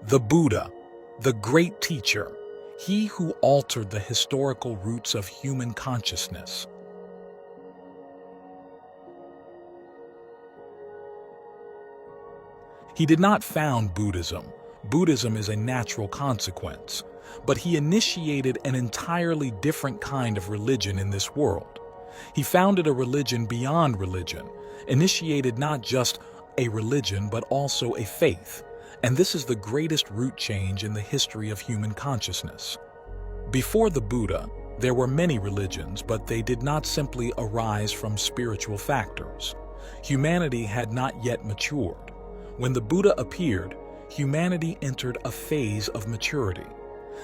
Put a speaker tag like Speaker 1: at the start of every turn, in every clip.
Speaker 1: The Buddha, the great teacher, he who altered the historical roots of human consciousness. He did not found Buddhism. Buddhism is a natural consequence, but he initiated an entirely different kind of religion in this world. He founded a religion beyond religion, initiated not just a religion but also a faith, and this is the greatest root change in the history of human consciousness. Before the Buddha, there were many religions, but they did not simply arise from spiritual factors. Humanity had not yet matured. When the Buddha appeared, humanity entered a phase of maturity.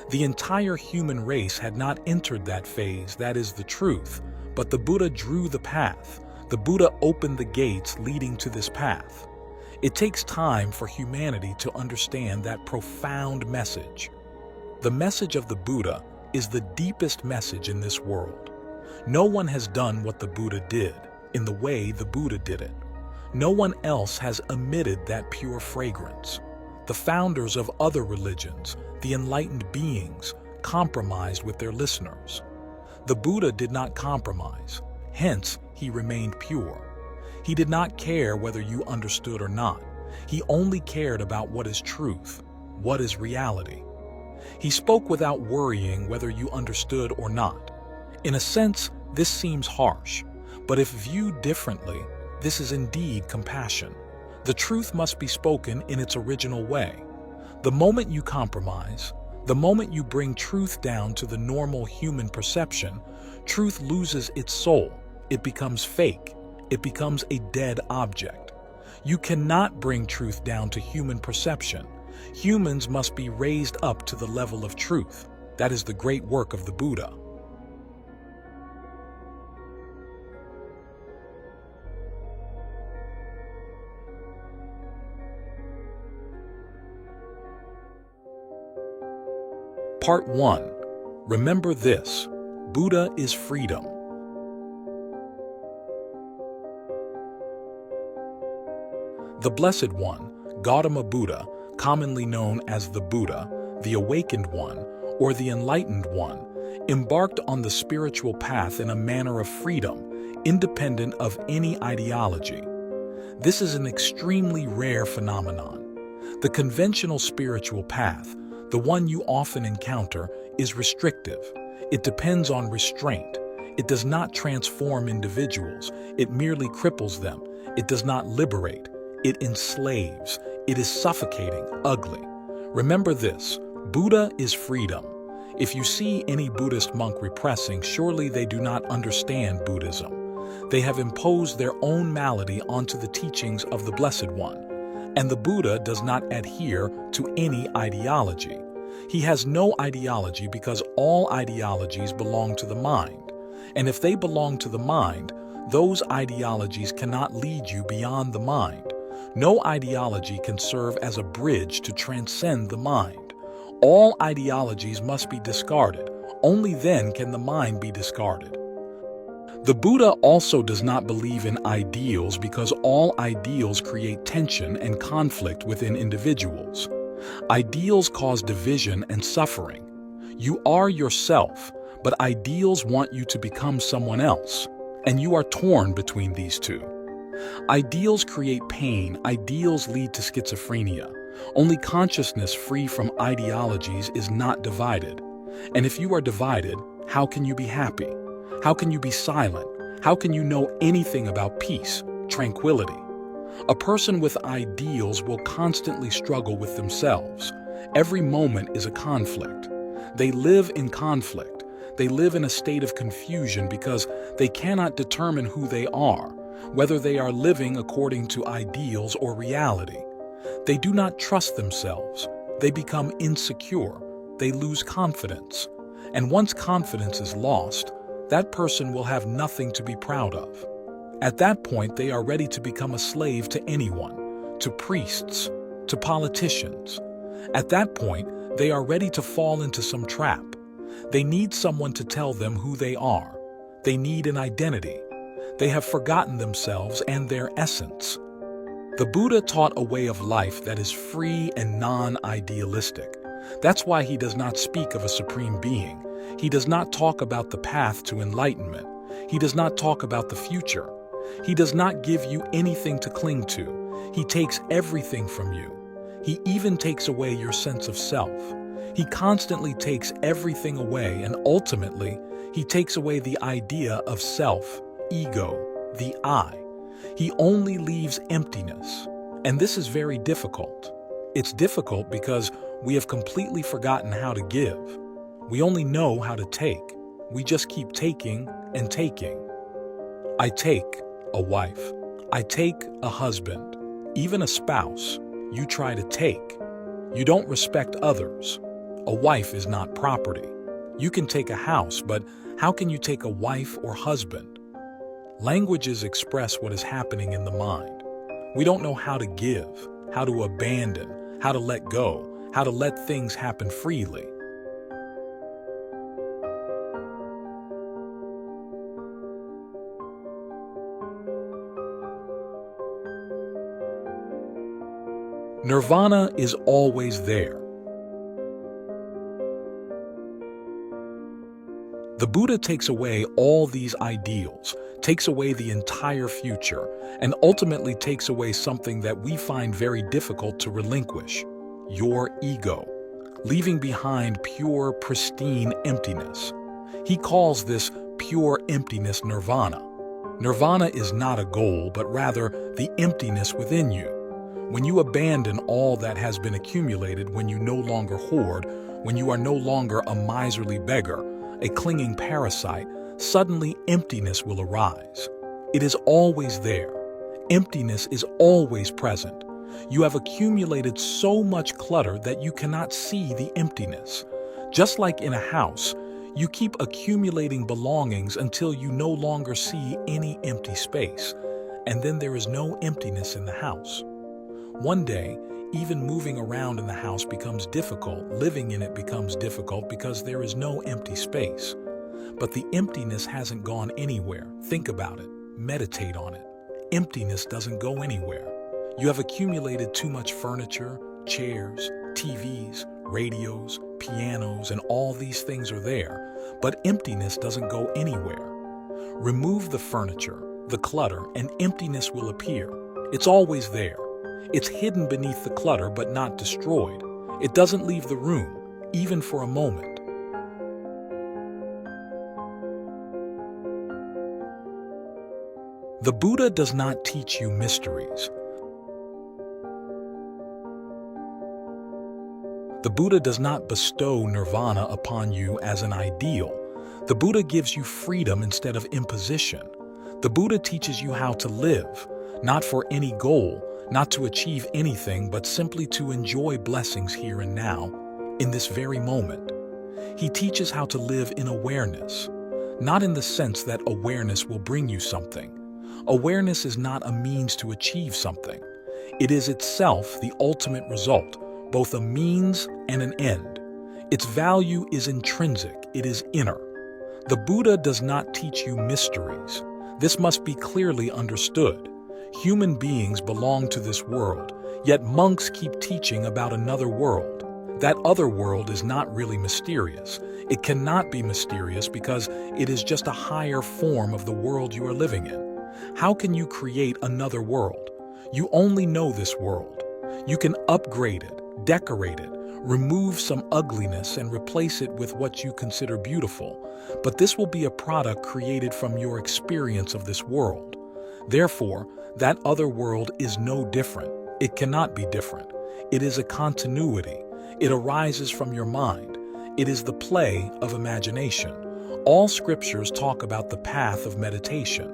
Speaker 1: The entire human race had not entered that phase, that is the truth, but the Buddha drew the path. The Buddha opened the gates leading to this path. It takes time for humanity to understand that profound message. The message of the Buddha is the deepest message in this world. No one has done what the Buddha did in the way the Buddha did it. No one else has emitted that pure fragrance. The founders of other religions, the enlightened beings, compromised with their listeners. The Buddha did not compromise, hence he remained pure. He did not care whether you understood or not. He only cared about what is truth, what is reality. He spoke without worrying whether you understood or not. In a sense, this seems harsh, but if viewed differently, this is indeed compassion. The truth must be spoken in its original way. The moment you compromise, the moment you bring truth down to the normal human perception, truth loses its soul. It becomes fake. It becomes a dead object. You cannot bring truth down to human perception. Humans must be raised up to the level of truth. That is the great work of the Buddha. Part 1. Remember this: Buddha is freedom. The Blessed One, Gautama Buddha, commonly known as the Buddha, the Awakened One, or the Enlightened One, embarked on the spiritual path in a manner of freedom, independent of any ideology. This is an extremely rare phenomenon. The conventional spiritual path, the one you often encounter, is restrictive. It depends on restraint. It does not transform individuals. It merely cripples them. It does not liberate. It enslaves. It is suffocating, ugly. Remember this: Buddha is freedom. If you see any Buddhist monk repressing, surely they do not understand Buddhism. They have imposed their own malady onto the teachings of the Blessed One. And the Buddha does not adhere to any ideology. He has no ideology because all ideologies belong to the mind. And if they belong to the mind, those ideologies cannot lead you beyond the mind. No ideology can serve as a bridge to transcend the mind. All ideologies must be discarded. Only then can the mind be discarded. The Buddha also does not believe in ideals because all ideals create tension and conflict within individuals. Ideals cause division and suffering. You are yourself, but ideals want you to become someone else, and you are torn between these two. Ideals create pain. Ideals lead to schizophrenia. Only consciousness free from ideologies is not divided. And if you are divided, how can you be happy? How can you be silent? How can you know anything about peace, tranquility? A person with ideals will constantly struggle with themselves. Every moment is a conflict. They live in conflict. They live in a state of confusion because they cannot determine who they are, whether they are living according to ideals or reality. They do not trust themselves. They become insecure. They lose confidence. And once confidence is lost, that person will have nothing to be proud of. At that point, they are ready to become a slave to anyone, to priests, to politicians. At that point, they are ready to fall into some trap. They need someone to tell them who they are. They need an identity. They have forgotten themselves and their essence. The Buddha taught a way of life that is free and non-idealistic. That's why he does not speak of a supreme being. He does not talk about the path to enlightenment. He does not talk about the future. He does not give you anything to cling to. He takes everything from you. He even takes away your sense of self. He constantly takes everything away, and ultimately, he takes away the idea of self, ego, the I. He only leaves emptiness. And this is very difficult. It's difficult because we have completely forgotten how to give. We only know how to take. We just keep taking and taking. I take a wife. I take a husband. Even a spouse. You try to take. You don't respect others. A wife is not property. You can take a house, but how can you take a wife or husband? Languages express what is happening in the mind. We don't know how to give, how to abandon, how to let go, how to let things happen freely. Nirvana is always there. The Buddha takes away all these ideals, takes away the entire future, and ultimately takes away something that we find very difficult to relinquish: your ego, leaving behind pure, pristine emptiness. He calls this pure emptiness nirvana. Nirvana is not a goal, but rather the emptiness within you. When you abandon all that has been accumulated, when you no longer hoard, when you are no longer a miserly beggar, a clinging parasite, suddenly emptiness will arise. It is always there. Emptiness is always present. You have accumulated so much clutter that you cannot see the emptiness. Just like in a house, you keep accumulating belongings until you no longer see any empty space, and then there is no emptiness in the house. One day, even moving around in the house becomes difficult, living in it becomes difficult because there is no empty space. But the emptiness hasn't gone anywhere. Think about it. Meditate on it. Emptiness doesn't go anywhere. You have accumulated too much furniture, chairs, TVs, radios, pianos, and all these things are there, but emptiness doesn't go anywhere. Remove the furniture, the clutter, and emptiness will appear. It's always there. It's hidden beneath the clutter but not destroyed. It doesn't leave the room, even for a moment. The Buddha does not teach you mysteries. The Buddha does not bestow nirvana upon you as an ideal. The Buddha gives you freedom instead of imposition. The Buddha teaches you how to live, not for any goal, not to achieve anything, but simply to enjoy blessings here and now, in this very moment. He teaches how to live in awareness, not in the sense that awareness will bring you something. Awareness is not a means to achieve something. It is itself the ultimate result, both a means and an end. Its value is intrinsic, it is inner. The Buddha does not teach you mysteries. This must be clearly understood. Human beings belong to this world, yet monks keep teaching about another world. That other world is not really mysterious. It cannot be mysterious because it is just a higher form of the world you are living in. How can you create another world? You only know this world. You can upgrade it, decorate it, remove some ugliness and replace it with what you consider beautiful. But this will be a product created from your experience of this world. Therefore, that other world is no different. It cannot be different. It is a continuity. It arises from your mind. It is the play of imagination. All scriptures talk about the path of meditation,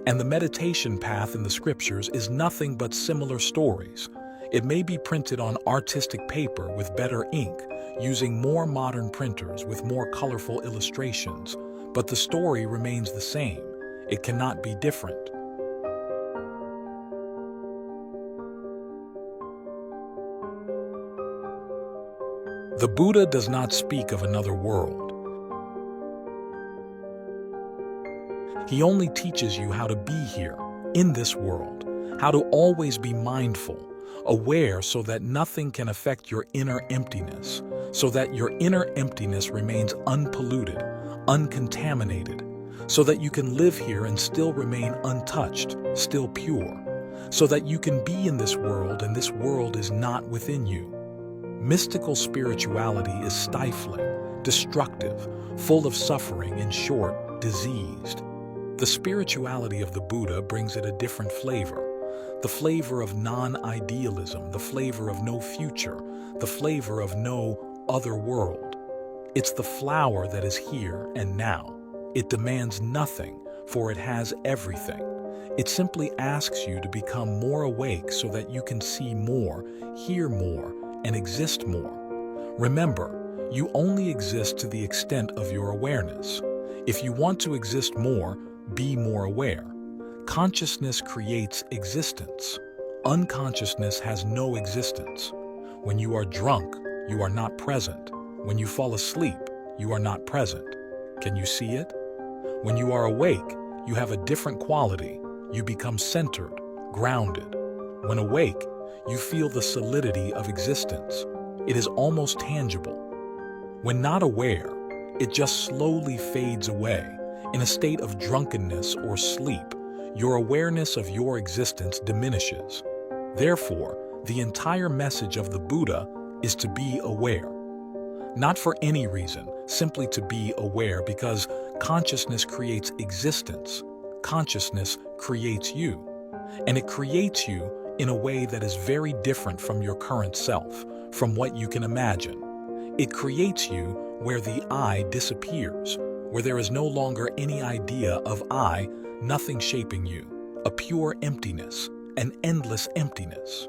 Speaker 1: and the meditation path in the scriptures is nothing but similar stories. It may be printed on artistic paper with better ink, using more modern printers with more colorful illustrations, but the story remains the same. It cannot be different. The Buddha does not speak of another world. He only teaches you how to be here, in this world, how to always be mindful, aware so that nothing can affect your inner emptiness, so that your inner emptiness remains unpolluted, uncontaminated, so that you can live here and still remain untouched, still pure, so that you can be in this world and this world is not within you. Mystical spirituality is stifling, destructive, full of suffering, in short, diseased. The spirituality of the Buddha brings it a different flavor. The flavor of non-idealism, the flavor of no future, the flavor of no other world. It's the flower that is here and now. It demands nothing, for it has everything. It simply asks you to become more awake so that you can see more, hear more, and exist more. Remember, you only exist to the extent of your awareness. If you want to exist more, be more aware. Consciousness creates existence. Unconsciousness has no existence. When you are drunk, you are not present. When you fall asleep, you are not present. Can you see it? When you are awake, you have a different quality. You become centered, grounded. When awake, you feel the solidity of existence. It is almost tangible. When not aware, it just slowly fades away. In a state of drunkenness or sleep, your awareness of your existence diminishes. Therefore, the entire message of the Buddha is to be aware. Not for any reason, simply to be aware, because consciousness creates existence. Consciousness creates you, and it creates you in a way that is very different from your current self, from what you can imagine. It creates you where the I disappears, where there is no longer any idea of I, nothing shaping you, a pure emptiness, an endless emptiness.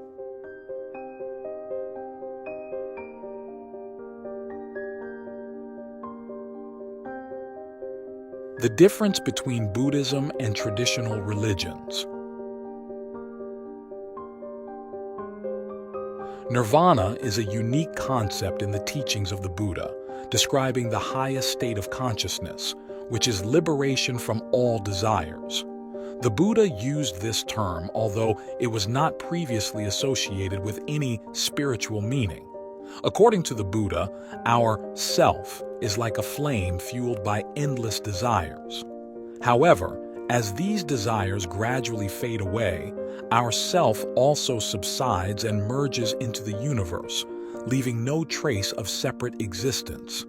Speaker 1: The difference between Buddhism and traditional religions. Nirvana is a unique concept in the teachings of the Buddha, describing the highest state of consciousness, which is liberation from all desires. The Buddha used this term, although it was not previously associated with any spiritual meaning. According to the Buddha, our self is like a flame fueled by endless desires. However, as these desires gradually fade away, our self also subsides and merges into the universe, leaving no trace of separate existence.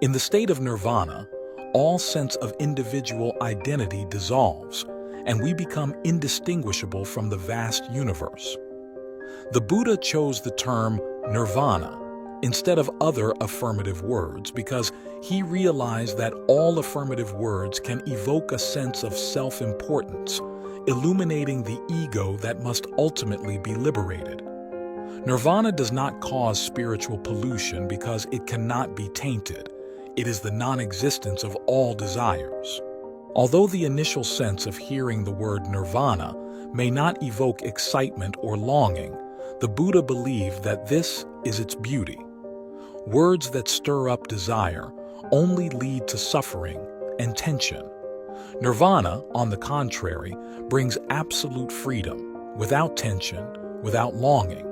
Speaker 1: In the state of nirvana, all sense of individual identity dissolves, and we become indistinguishable from the vast universe. The Buddha chose the term nirvana instead of other affirmative words because he realized that all affirmative words can evoke a sense of self-importance, illuminating the ego that must ultimately be liberated. Nirvana does not cause spiritual pollution because it cannot be tainted. It is the non-existence of all desires. Although the initial sense of hearing the word nirvana may not evoke excitement or longing, the Buddha believed that this is its beauty. Words that stir up desire only lead to suffering and tension. Nirvana, on the contrary, brings absolute freedom, without tension, without longing.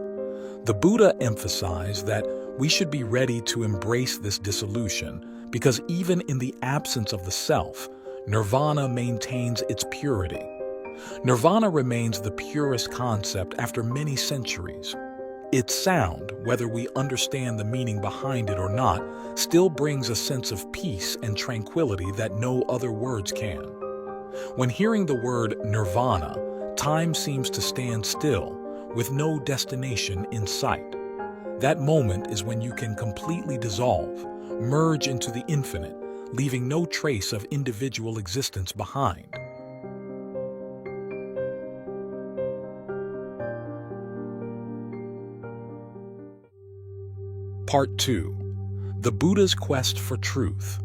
Speaker 1: The Buddha emphasized that we should be ready to embrace this dissolution because even in the absence of the self, nirvana maintains its purity. Nirvana remains the purest concept after many centuries. Its sound, whether we understand the meaning behind it or not, still brings a sense of peace and tranquility that no other words can. When hearing the word nirvana, time seems to stand still, with no destination in sight. That moment is when you can completely dissolve, merge into the infinite, leaving no trace of individual existence behind. Part 2. The Buddha's Quest for Truth.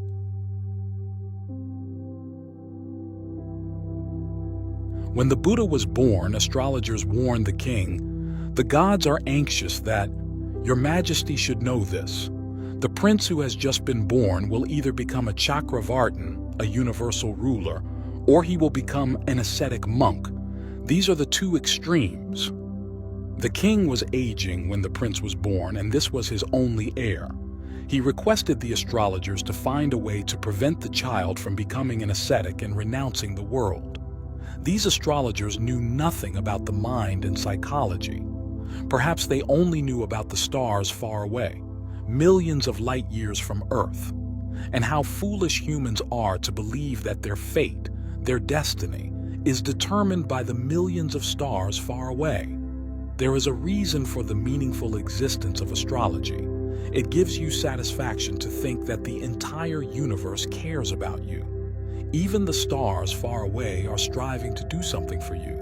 Speaker 1: When the Buddha was born, astrologers warned the king, "The gods are anxious that Your Majesty should know this. The prince who has just been born will either become a Chakravartin, a universal ruler, or he will become an ascetic monk. These are the two extremes. The king was aging when the prince was born, and this was his only heir. He requested the astrologers to find a way to prevent the child from becoming an ascetic and renouncing the world. These astrologers knew nothing about the mind and psychology. Perhaps they only knew about the stars far away, millions of light years from Earth, and how foolish humans are to believe that their fate, their destiny, is determined by the millions of stars far away. There is a reason for the meaningful existence of astrology. It gives you satisfaction to think that the entire universe cares about you. Even the stars far away are striving to do something for you.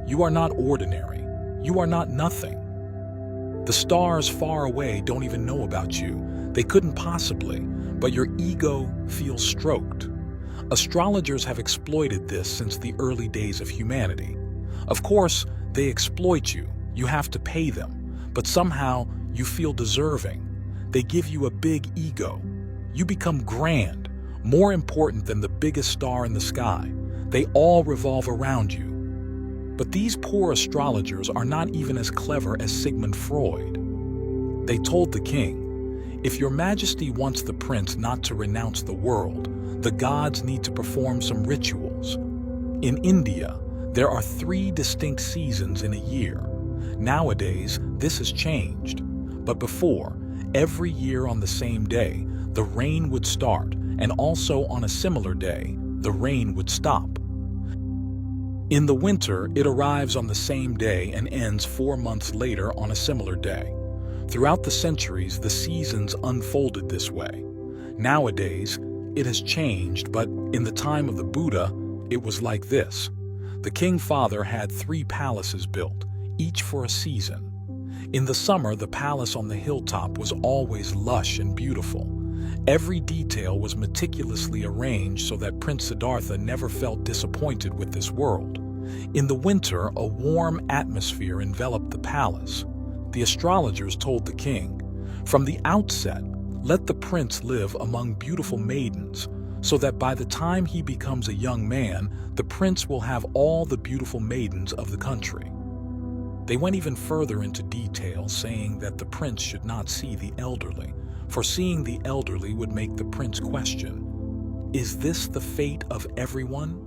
Speaker 1: You are not ordinary. You are not nothing. The stars far away don't even know about you. They couldn't possibly, but your ego feels stroked. Astrologers have exploited this since the early days of humanity. Of course, they exploit you. You have to pay them, but somehow you feel deserving. They give you a big ego. You become grand, more important than the biggest star in the sky. They all revolve around you. But these poor astrologers are not even as clever as Sigmund Freud. They told the king, "If your majesty wants the prince not to renounce the world, the gods need to perform some rituals." In India, there are 3 distinct seasons in a year. Nowadays, this has changed. But before, every year on the same day, the rain would start, and also on a similar day, the rain would stop. In the winter, it arrives on the same day and ends 4 months later on a similar day. Throughout the centuries, the seasons unfolded this way. Nowadays, it has changed, but in the time of the Buddha, it was like this. The king father had 3 palaces built, each for a season. In the summer, the palace on the hilltop was always lush and beautiful. Every detail was meticulously arranged so that Prince Siddhartha never felt disappointed with this world. In the winter, a warm atmosphere enveloped the palace. The astrologers told the king, "From the outset, let the prince live among beautiful maidens, so that by the time he becomes a young man, the prince will have all the beautiful maidens of the country." They went even further into detail, saying that the prince should not see the elderly, for seeing the elderly would make the prince question, "Is this the fate of everyone?"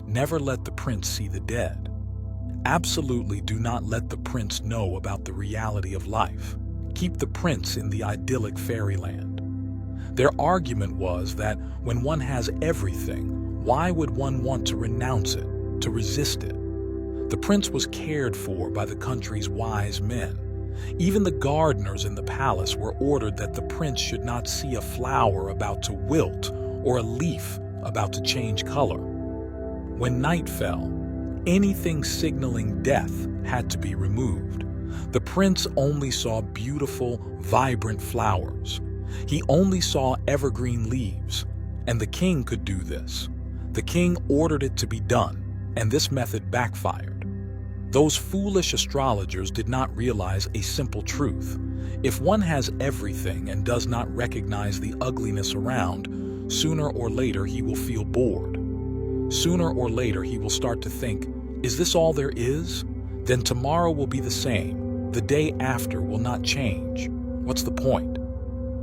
Speaker 1: Never let the prince see the dead. Absolutely do not let the prince know about the reality of life. Keep the prince in the idyllic fairyland. Their argument was that when one has everything, why would one want to renounce it, to resist it? The prince was cared for by the country's wise men. Even the gardeners in the palace were ordered that the prince should not see a flower about to wilt or a leaf about to change color. When night fell, anything signaling death had to be removed. The prince only saw beautiful, vibrant flowers. He only saw evergreen leaves, and the king could do this. The king ordered it to be done, and this method backfired. Those foolish astrologers did not realize a simple truth. If one has everything and does not recognize the ugliness around, sooner or later he will feel bored. Sooner or later he will start to think, "Is this all there is? Then tomorrow will be the same. The day after will not change. What's the point?"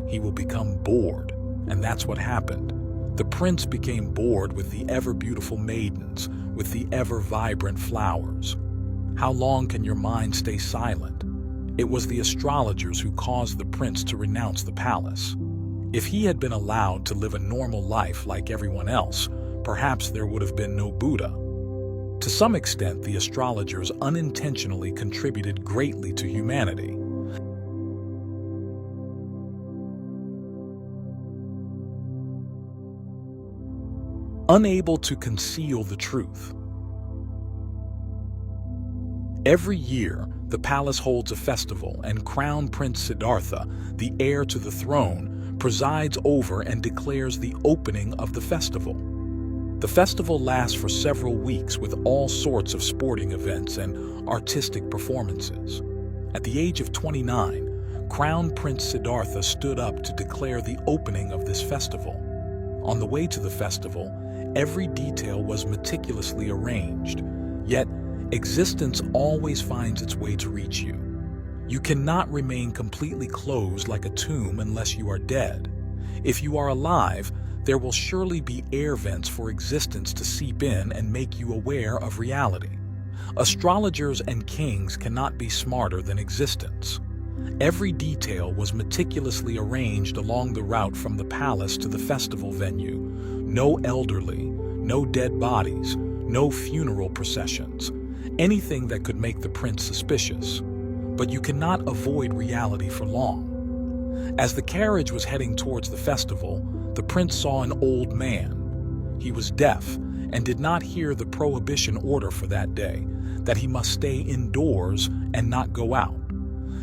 Speaker 1: He will become bored, and that's what happened. The prince became bored with the ever-beautiful maidens, with the ever-vibrant flowers. How long can your mind stay silent? It was the astrologers who caused the prince to renounce the palace. If he had been allowed to live a normal life like everyone else, perhaps there would have been no Buddha. To some extent, the astrologers unintentionally contributed greatly to humanity. Unable to conceal the truth. Every year, the palace holds a festival, and Crown Prince Siddhartha, the heir to the throne, presides over and declares the opening of the festival. The festival lasts for several weeks with all sorts of sporting events and artistic performances. At the age of 29, Crown Prince Siddhartha stood up to declare the opening of this festival. On the way to the festival, every detail was meticulously arranged, yet Existence always finds its way to reach you. You cannot remain completely closed like a tomb unless you are dead. If you are alive, there will surely be air vents for existence to seep in and make you aware of reality. Astrologers and kings cannot be smarter than existence. Every detail was meticulously arranged along the route from the palace to the festival venue. No elderly, no dead bodies, no funeral processions, anything that could make the prince suspicious. But you cannot avoid reality for long. As the carriage was heading towards the festival, the prince saw an old man. He was deaf and did not hear the prohibition order for that day, that he must stay indoors and not go out.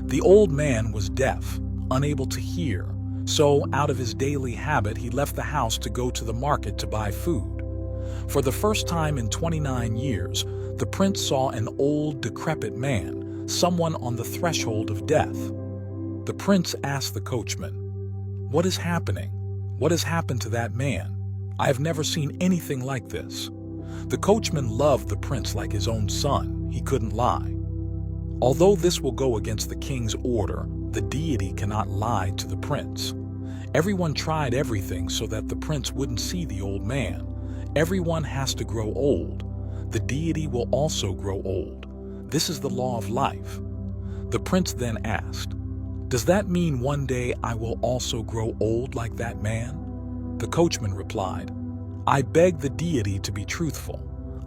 Speaker 1: The old man was deaf, unable to hear, so out of his daily habit he left the house to go to the market to buy food. For the first time in 29 years, the prince saw an old, decrepit man, someone on the threshold of death. The prince asked the coachman, "What is happening? What has happened to that man? I have never seen anything like this." The coachman loved the prince like his own son. He couldn't lie. Although this will go against the king's order, the deity cannot lie to the prince. Everyone tried everything so that the prince wouldn't see the old man. Everyone has to grow old. The deity will also grow old. This is the law of life. The prince then asked, "Does that mean one day I will also grow old like that man?" The coachman replied, "I beg the deity to be truthful.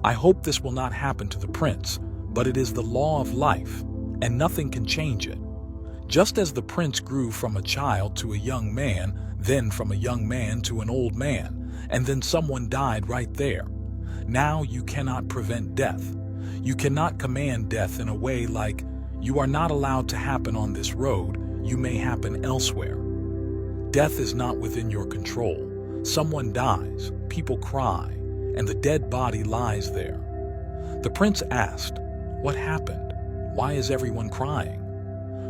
Speaker 1: I hope this will not happen to the prince, but it is the law of life, and nothing can change it. Just as the prince grew from a child to a young man, then from a young man to an old man, and then someone died right there. Now you cannot prevent death. You cannot command death in a way like, you are not allowed to happen on this road, you may happen elsewhere. Death is not within your control. Someone dies, people cry, and the dead body lies there." The prince asked, "What happened? Why is everyone crying?"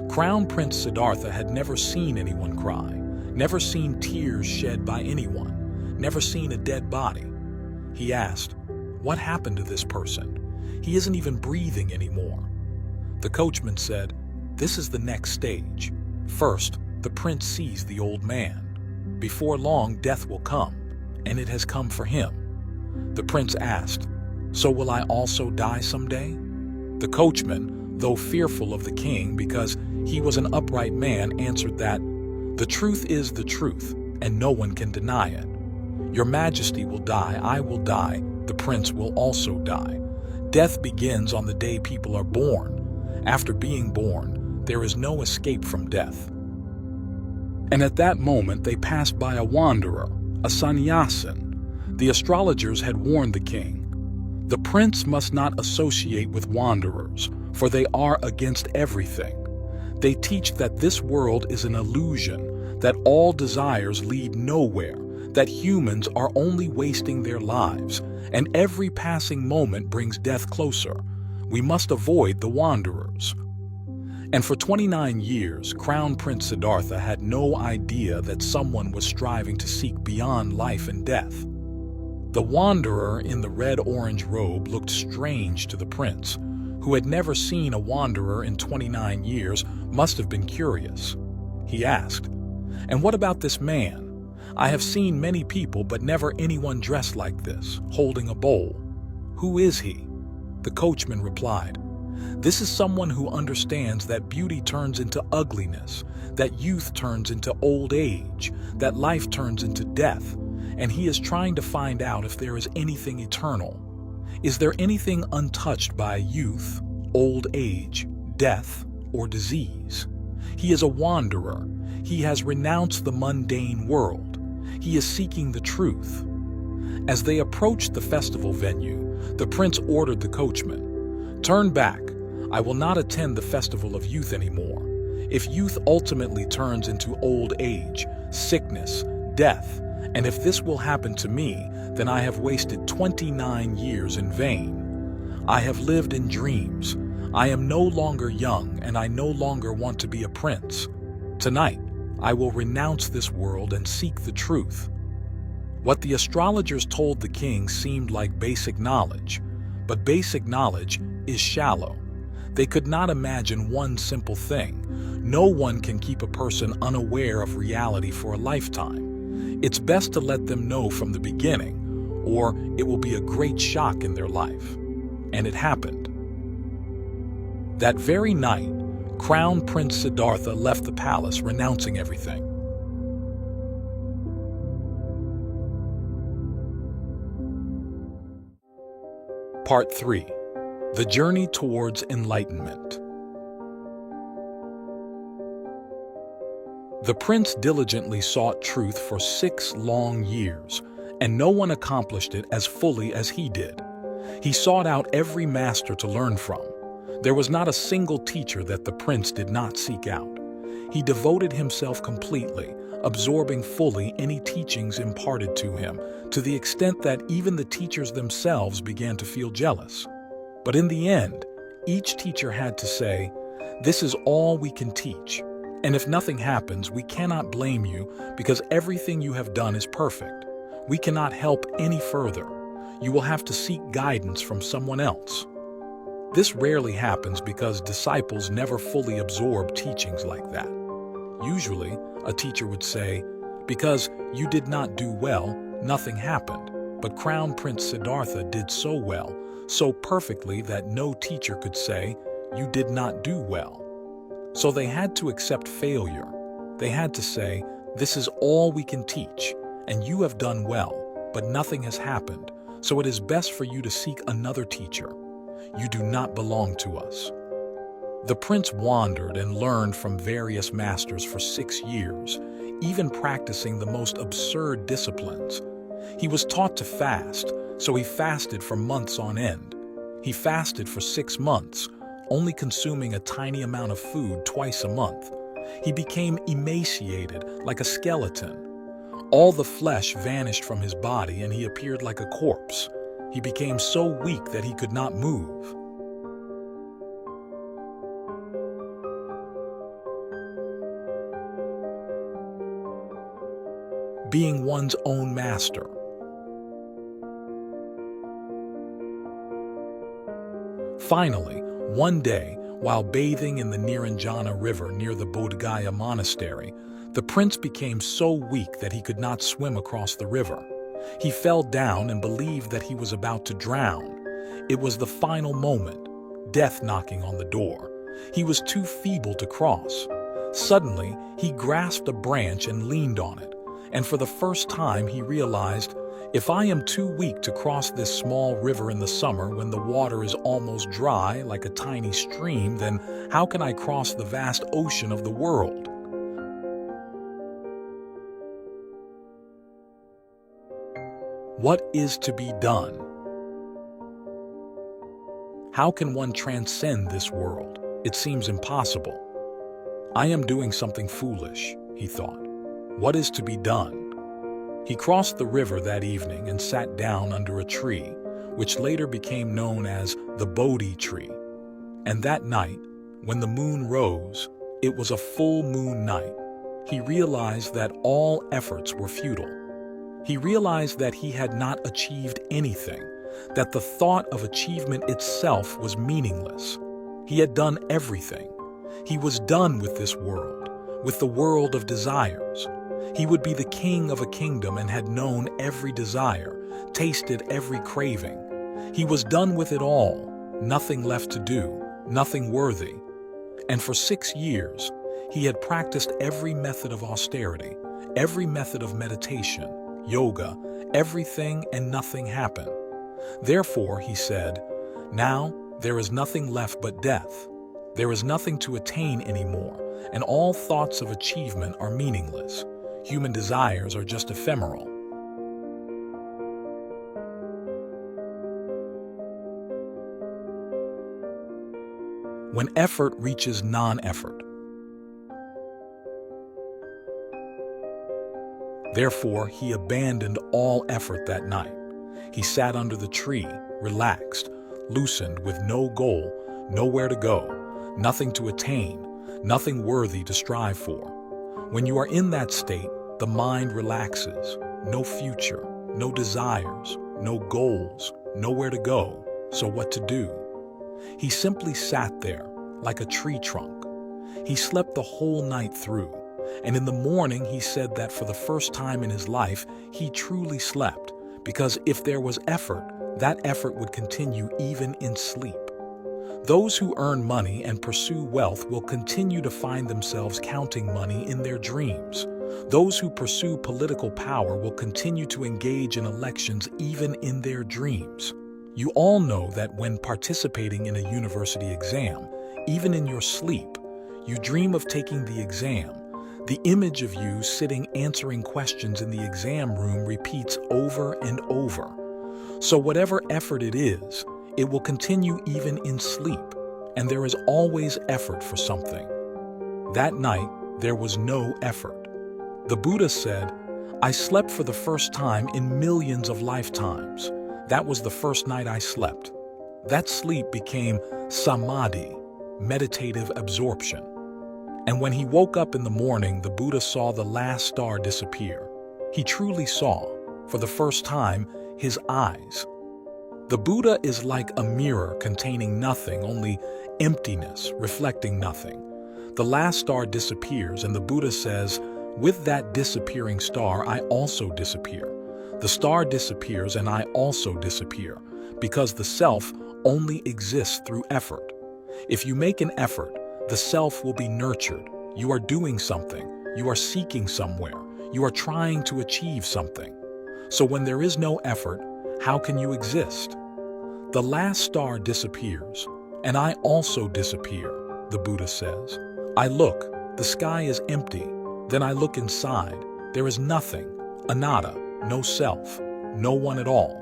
Speaker 1: Crown Prince Siddhartha had never seen anyone cry, never seen tears shed by anyone, never seen a dead body. He asked, "What happened to this person? He isn't even breathing anymore." The coachman said, "This is the next stage. First, the prince sees the old man. Before long, death will come, and it has come for him." The prince asked, "So will I also die someday?" The coachman, though fearful of the king because he was an upright man, answered that, "The truth is the truth, and no one can deny it. Your Majesty will die, I will die, the prince will also die. Death begins on the day people are born. After being born, there is no escape from death." And at that moment they passed by a wanderer, a sannyasin. The astrologers had warned the king, "The prince must not associate with wanderers, for they are against everything. They teach that this world is an illusion, that all desires lead nowhere, that humans are only wasting their lives, and every passing moment brings death closer. We must avoid the wanderers." And for 29 years, Crown Prince Siddhartha had no idea that someone was striving to seek beyond life and death. The wanderer in the red-orange robe looked strange to the prince, who had never seen a wanderer in 29 years, must have been curious. He asked, "And what about this man? I have seen many people, but never anyone dressed like this, holding a bowl. Who is he?" The coachman replied, "This is someone who understands that beauty turns into ugliness, that youth turns into old age, that life turns into death, and he is trying to find out if there is anything eternal. Is there anything untouched by youth, old age, death, or disease? He is a wanderer. He has renounced the mundane world. He is seeking the truth." As they approached the festival venue, the prince ordered the coachman, "Turn back. I will not attend the festival of youth anymore. If youth ultimately turns into old age, sickness, death, and if this will happen to me, then I have wasted 29 years in vain. I have lived in dreams. I am no longer young, and I no longer want to be a prince. Tonight, I will renounce this world and seek the truth." What the astrologers told the king seemed like basic knowledge, but basic knowledge is shallow. They could not imagine one simple thing. No one can keep a person unaware of reality for a lifetime. It's best to let them know from the beginning, or it will be a great shock in their life. And it happened. That very night, Crown Prince Siddhartha left the palace, renouncing everything. Part 3. The Journey Towards Enlightenment. The prince diligently sought truth for 6 long years, and no one accomplished it as fully as he did. He sought out every master to learn from. There was not a single teacher that the prince did not seek out. He devoted himself completely, absorbing fully any teachings imparted to him, to the extent that even the teachers themselves began to feel jealous. But in the end, each teacher had to say, "This is all we can teach. And if nothing happens, we cannot blame you because everything you have done is perfect. We cannot help any further. You will have to seek guidance from someone else." This rarely happens because disciples never fully absorb teachings like that. Usually, a teacher would say, "Because you did not do well, nothing happened." But Crown Prince Siddhartha did so well, so perfectly that no teacher could say, "You did not do well." So they had to accept failure. They had to say, "This is all we can teach, and you have done well, but nothing has happened, so it is best for you to seek another teacher. You do not belong to us." The prince wandered and learned from various masters for 6 years, even practicing the most absurd disciplines. He was taught to fast, so he fasted for months on end. He fasted for 6 months, only consuming a tiny amount of food twice a month. He became emaciated, like a skeleton. All the flesh vanished from his body and he appeared like a corpse. He became so weak that he could not move. Being one's own master. Finally, one day, while bathing in the Niranjana River near the Bodhi monastery, the prince became so weak that he could not swim across the river. He fell down and believed that he was about to drown. It was the final moment, death knocking on the door. He was too feeble to cross. Suddenly, he grasped a branch and leaned on it, and for the first time he realized, if I am too weak to cross this small river in the summer when the water is almost dry like a tiny stream, then how can I cross the vast ocean of the world? What is to be done? How can one transcend this world? It seems impossible. I am doing something foolish, he thought. What is to be done? He crossed the river that evening and sat down under a tree, which later became known as the Bodhi tree. And that night, when the moon rose, it was a full moon night. He realized that all efforts were futile. He realized that he had not achieved anything, that the thought of achievement itself was meaningless. He had done everything. He was done with this world, with the world of desires. He would be the king of a kingdom and had known every desire, tasted every craving. He was done with it all, nothing left to do, nothing worthy. And for 6 years, he had practiced every method of austerity, every method of meditation, yoga, everything and nothing happened. Therefore, he said, now there is nothing left but death. There is nothing to attain anymore, and all thoughts of achievement are meaningless. Human desires are just ephemeral. When effort reaches non-effort. Therefore, he abandoned all effort that night. He sat under the tree, relaxed, loosened with no goal, nowhere to go, nothing to attain, nothing worthy to strive for. When you are in that state, the mind relaxes, no future, no desires, no goals, nowhere to go, So what to do? He simply sat there, like a tree trunk. He slept the whole night through, and in the morning he said that for the first time in his life, he truly slept, because if there was effort, that effort would continue even in sleep. Those who earn money and pursue wealth will continue to find themselves counting money in their dreams. Those who pursue political power will continue to engage in elections even in their dreams. You all know that when participating in a university exam, even in your sleep, you dream of taking the exam. The image of you sitting answering questions in the exam room repeats over and over. So whatever effort it is, it will continue even in sleep, and there is always effort for something. That night, there was no effort. The Buddha said, "I slept for the first time in millions of lifetimes. That was the first night I slept." That sleep became samadhi, meditative absorption. And when he woke up in the morning, the Buddha saw the last star disappear. He truly saw, for the first time, his eyes. The Buddha is like a mirror containing nothing, only emptiness, reflecting nothing. The last star disappears, and the Buddha says, "With that disappearing star, I also disappear. The star disappears, and I also disappear, because the self only exists through effort. If you make an effort, the self will be nurtured. You are doing something. You are seeking somewhere. You are trying to achieve something. So when there is no effort, how can you exist? The last star disappears, and I also disappear," the Buddha says. "I look, the sky is empty. Then I look inside. There is nothing, anatta, no self, no one at all."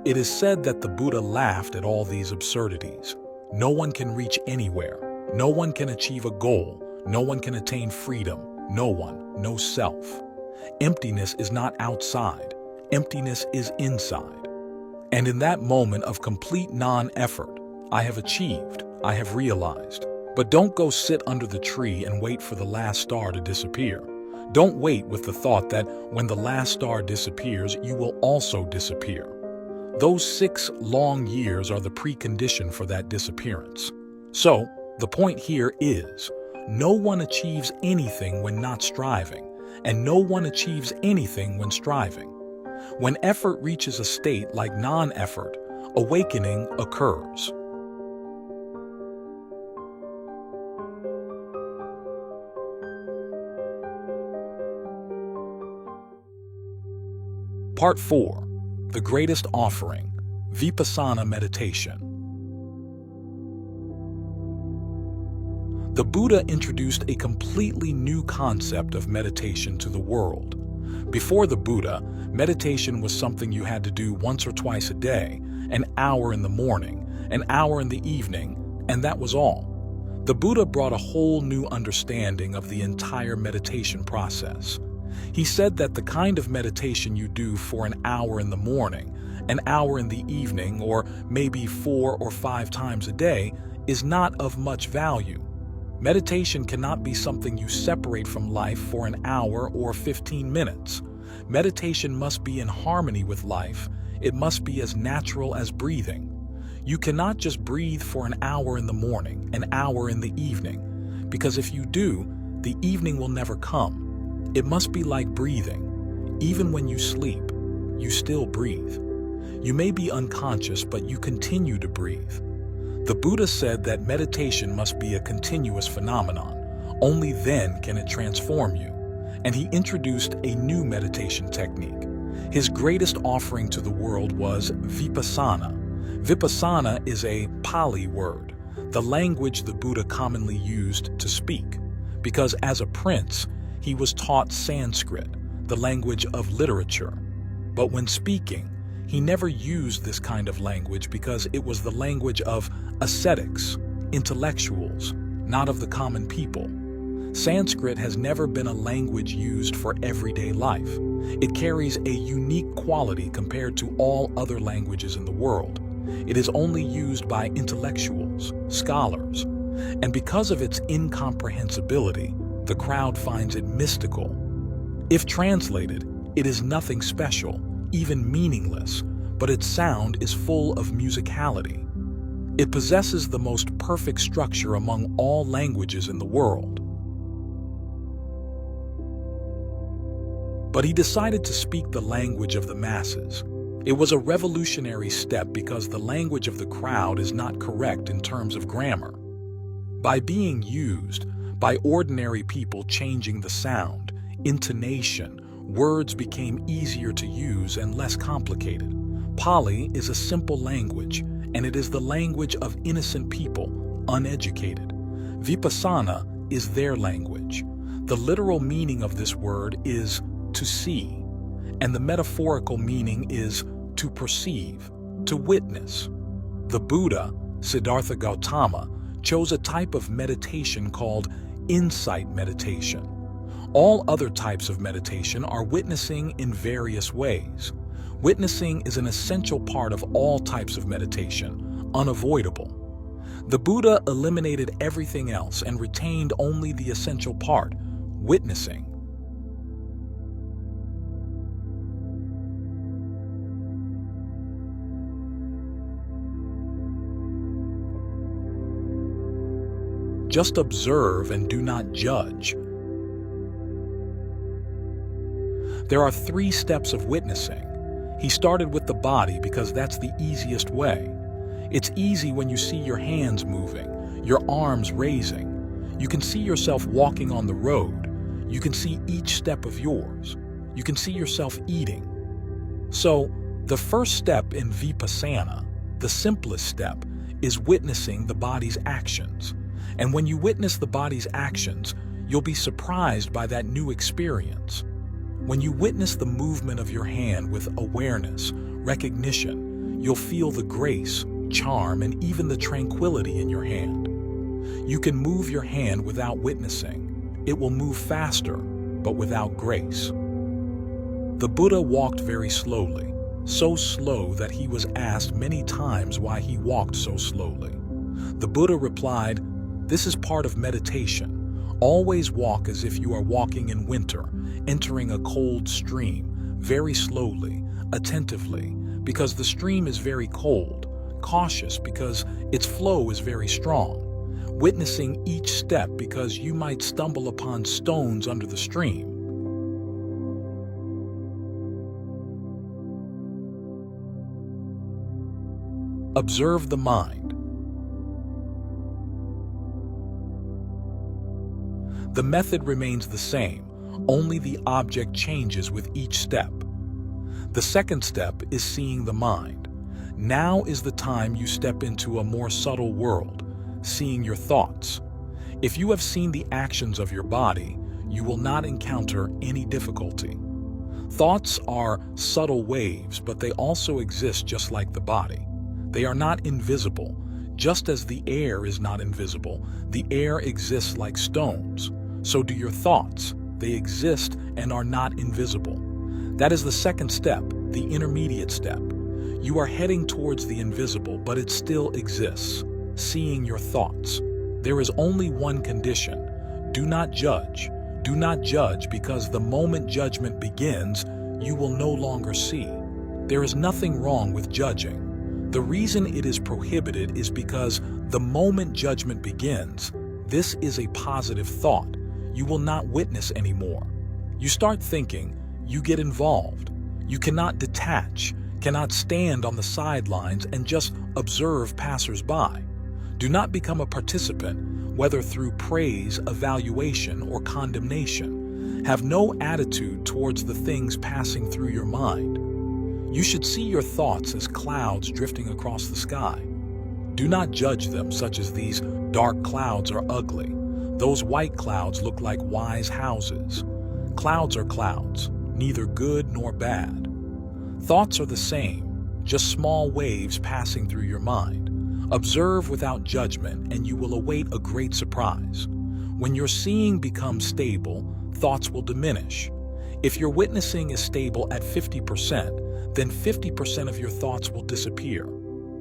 Speaker 1: It is said that the Buddha laughed at all these absurdities. No one can reach anywhere. No one can achieve a goal. No one can attain freedom. No one, no self. Emptiness is not outside. Emptiness is inside. And in that moment of complete non-effort, I have achieved, I have realized. But don't go sit under the tree and wait for the last star to disappear. Don't wait with the thought that when the last star disappears, you will also disappear. Those 6 long years are the precondition for that disappearance. So, the point here is, no one achieves anything when not striving, and no one achieves anything when striving. When effort reaches a state like non-effort, awakening occurs. Part 4. The Greatest Offering, Vipassana Meditation. The Buddha introduced a completely new concept of meditation to the world. Before the Buddha, meditation was something you had to do once or twice a day, an hour in the morning, an hour in the evening, and that was all. The Buddha brought a whole new understanding of the entire meditation process. He said that the kind of meditation you do for an hour in the morning, an hour in the evening, or maybe 4 or 5 times a day is not of much value. Meditation cannot be something you separate from life for an hour or 15 minutes. Meditation must be in harmony with life. It must be as natural as breathing. You cannot just breathe for an hour in the morning, an hour in the evening, because if you do, the evening will never come. It must be like breathing. Even when you sleep, you still breathe. You may be unconscious, but you continue to breathe. The Buddha said that meditation must be a continuous phenomenon. Only then can it transform you. And he introduced a new meditation technique. His greatest offering to the world was Vipassana. Vipassana is a Pali word, the language the Buddha commonly used to speak, because as a prince, he was taught Sanskrit, the language of literature. But when speaking, he never used this kind of language because it was the language of ascetics, intellectuals, not of the common people. Sanskrit has never been a language used for everyday life. It carries a unique quality compared to all other languages in the world. It is only used by intellectuals, scholars, and because of its incomprehensibility, the crowd finds it mystical. If translated, it is nothing special, even meaningless, but its sound is full of musicality. It possesses the most perfect structure among all languages in the world. But he decided to speak the language of the masses. It was a revolutionary step because the language of the crowd is not correct in terms of grammar. By being used, by ordinary people changing the sound, intonation, words became easier to use and less complicated. Pali is a simple language, and it is the language of innocent people, uneducated. Vipassana is their language. The literal meaning of this word is to see, and the metaphorical meaning is to perceive, to witness. The Buddha, Siddhartha Gautama, chose a type of meditation called insight meditation. All other types of meditation are witnessing in various ways. Witnessing is an essential part of all types of meditation, unavoidable. The Buddha eliminated everything else and retained only the essential part, witnessing. Just observe and do not judge. There are 3 steps of witnessing. He started with the body because that's the easiest way. It's easy when you see your hands moving, your arms raising. You can see yourself walking on the road. You can see each step of yours. You can see yourself eating. So, the first step in Vipassana, the simplest step, is witnessing the body's actions. And when you witness the body's actions, you'll be surprised by that new experience. When you witness the movement of your hand with awareness, recognition, you'll feel the grace, charm, and even the tranquility in your hand. You can move your hand without witnessing. It will move faster, but without grace. The Buddha walked very slowly, so slow that he was asked many times why he walked so slowly. The Buddha replied, "This is part of meditation. Always walk as if you are walking in winter, entering a cold stream, very slowly, attentively, because the stream is very cold, cautious because its flow is very strong, witnessing each step because you might stumble upon stones under the stream." Observe the mind. The method remains the same, only the object changes with each step. The second step is seeing the mind. Now is the time you step into a more subtle world, seeing your thoughts. If you have seen the actions of your body, you will not encounter any difficulty. Thoughts are subtle waves, but they also exist just like the body. They are not invisible. Just as the air is not invisible, the air exists like stones. So do your thoughts. They exist and are not invisible. That is the second step, the intermediate step. You are heading towards the invisible, but it still exists, seeing your thoughts. There is only one condition. Do not judge. Do not judge because the moment judgment begins, you will no longer see. There is nothing wrong with judging. The reason it is prohibited is because the moment judgment begins, this is a positive thought. You will not witness anymore. You start thinking, you get involved. You cannot detach, cannot stand on the sidelines and just observe passers-by. Do not become a participant, whether through praise, evaluation, or condemnation. Have no attitude towards the things passing through your mind. You should see your thoughts as clouds drifting across the sky. Do not judge them, such as these dark clouds are ugly. Those white clouds look like wise houses. Clouds are clouds, neither good nor bad. Thoughts are the same, just small waves passing through your mind. Observe without judgment, and you will await a great surprise. When your seeing becomes stable, thoughts will diminish. If your witnessing is stable at 50%, then 50% of your thoughts will disappear.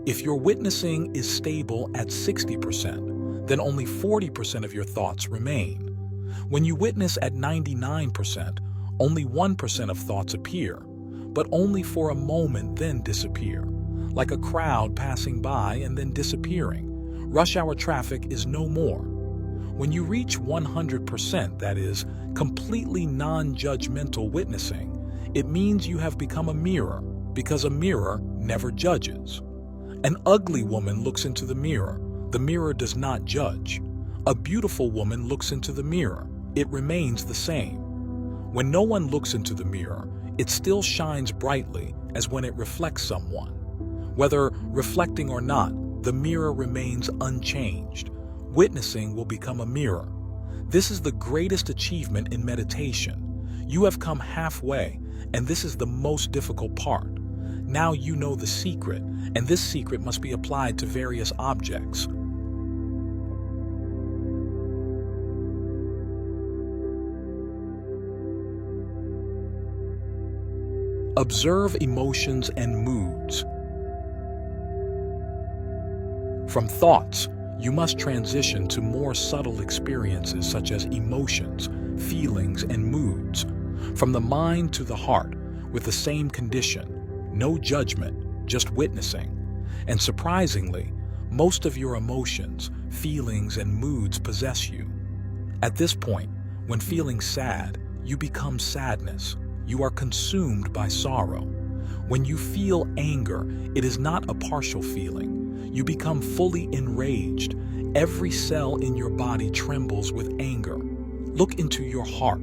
Speaker 1: If your witnessing is stable at 60%, then only 40% of your thoughts remain. When you witness at 99%, only 1% of thoughts appear. but only for a moment then disappear, like a crowd passing by and then disappearing. Rush hour traffic is no more. When you reach 100%, that is, completely non-judgmental witnessing, it means you have become a mirror, because a mirror never judges. An ugly woman looks into the mirror does not judge. A beautiful woman looks into the mirror, it remains the same. When no one looks into the mirror, it still shines brightly as when it reflects someone. Whether reflecting or not, the mirror remains unchanged. Witnessing will become a mirror. This is the greatest achievement in meditation. You have come halfway, and this is the most difficult part. Now you know the secret, and this secret must be applied to various objects. Observe emotions and moods. From thoughts, you must transition to more subtle experiences such as emotions, feelings, and moods. From the mind to the heart, with the same condition, no judgment, just witnessing. And surprisingly, most of your emotions, feelings, and moods possess you. At this point, when feeling sad, you become sadness. You are consumed by sorrow. When you feel anger, it is not a partial feeling. You become fully enraged. Every cell in your body trembles with anger. Look into your heart.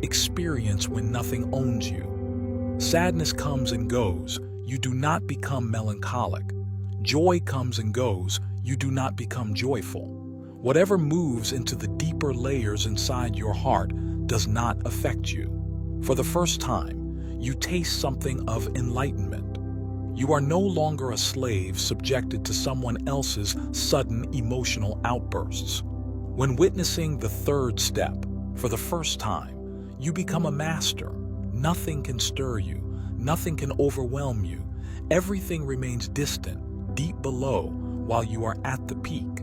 Speaker 1: Experience when nothing owns you. Sadness comes and goes. You do not become melancholic. Joy comes and goes. You do not become joyful. Whatever moves into the deeper layers inside your heart does not affect you. For the first time, you taste something of enlightenment. You are no longer a slave subjected to someone else's sudden emotional outbursts. When witnessing the third step, for the first time, you become a master. Nothing can stir you. Nothing can overwhelm you. Everything remains distant, deep below, while you are at the peak.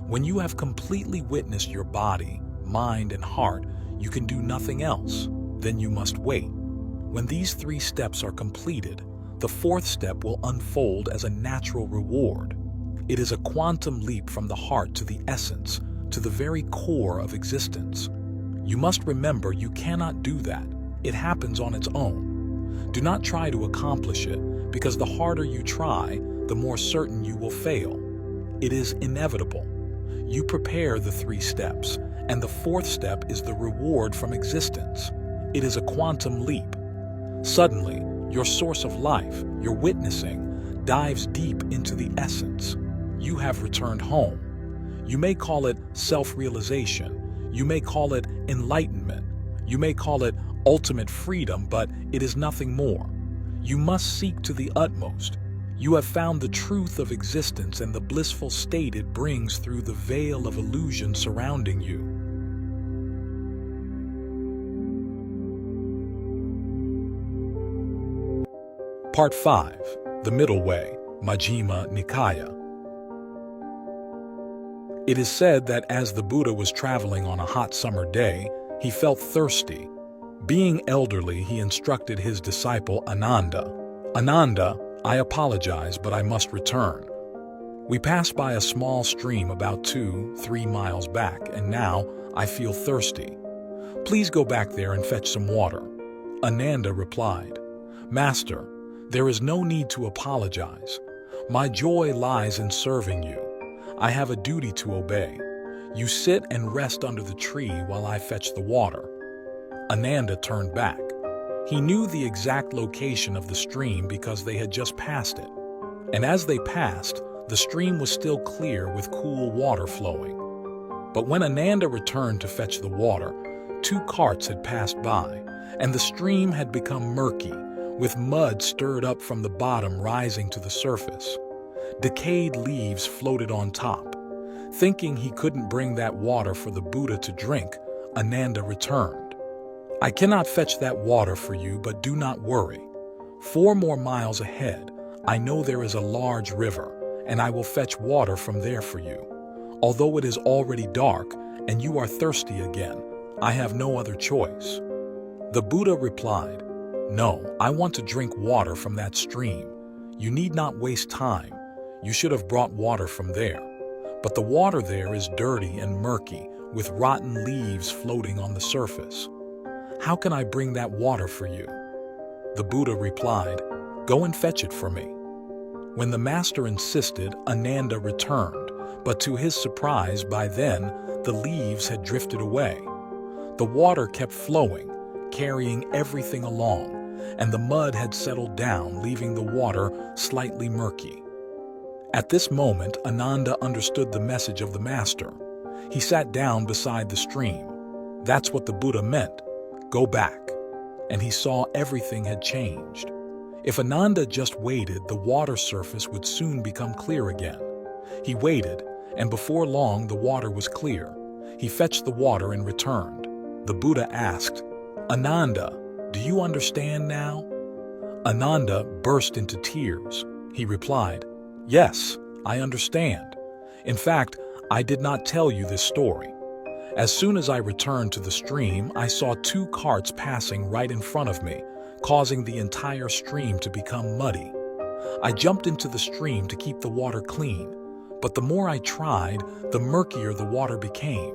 Speaker 1: When you have completely witnessed your body, mind, and heart, you can do nothing else. Then you must wait. When these 3 steps are completed, the 4th step will unfold as a natural reward. It is a quantum leap from the heart to the essence, to the very core of existence. You must remember you cannot do that. It happens on its own. Do not try to accomplish it, because the harder you try, the more certain you will fail. It is inevitable. You prepare the 3 steps, and the 4th step is the reward from existence. It is a quantum leap. Suddenly, your source of life, your witnessing, dives deep into the essence. You have returned home. You may call it self-realization. You may call it enlightenment. You may call it ultimate freedom, but it is nothing more. You must seek to the utmost. You have found the truth of existence and the blissful state it brings through the veil of illusion surrounding you. Part 5. The Middle Way, Majjhima Nikaya. It is said that as the Buddha was traveling on a hot summer day, he felt thirsty. Being elderly, he instructed his disciple Ananda, "Ananda, I apologize, but I must return. We passed by a small stream about 2-3 miles back, and now I feel thirsty. Please go back there and fetch some water." Ananda replied, "Master, there is no need to apologize. My joy lies in serving you. I have a duty to obey. You sit and rest under the tree while I fetch the water." Ananda turned back. He knew the exact location of the stream because they had just passed it. And as they passed, the stream was still clear with cool water flowing. But when Ananda returned to fetch the water, 2 carts had passed by, and the stream had become murky, with mud stirred up from the bottom rising to the surface. Decayed leaves floated on top. Thinking he couldn't bring that water for the Buddha to drink, Ananda returned. "I cannot fetch that water for you, but do not worry. 4 more miles ahead, I know there is a large river, and I will fetch water from there for you. Although it is already dark and you are thirsty again, I have no other choice." The Buddha replied, "No, I want to drink water from that stream. You need not waste time. You should have brought water from there. But the water there is dirty and murky, with rotten leaves floating on the surface. How can I bring that water for you?" The Buddha replied, "Go and fetch it for me." When the master insisted, Ananda returned, but to his surprise, by then, the leaves had drifted away. The water kept flowing, carrying everything along, and the mud had settled down, leaving the water slightly murky. At this moment, Ananda understood the message of the master. He sat down beside the stream. That's what the Buddha meant. Go back. And he saw everything had changed. If Ananda just waited, the water surface would soon become clear again. He waited, and before long the water was clear. He fetched the water and returned. The Buddha asked, "Ananda, do you understand now?" Ananda burst into tears. He replied, "Yes, I understand. In fact, I did not tell you this story. As soon as I returned to the stream, I saw 2 carts passing right in front of me, causing the entire stream to become muddy. I jumped into the stream to keep the water clean, but the more I tried, the murkier the water became.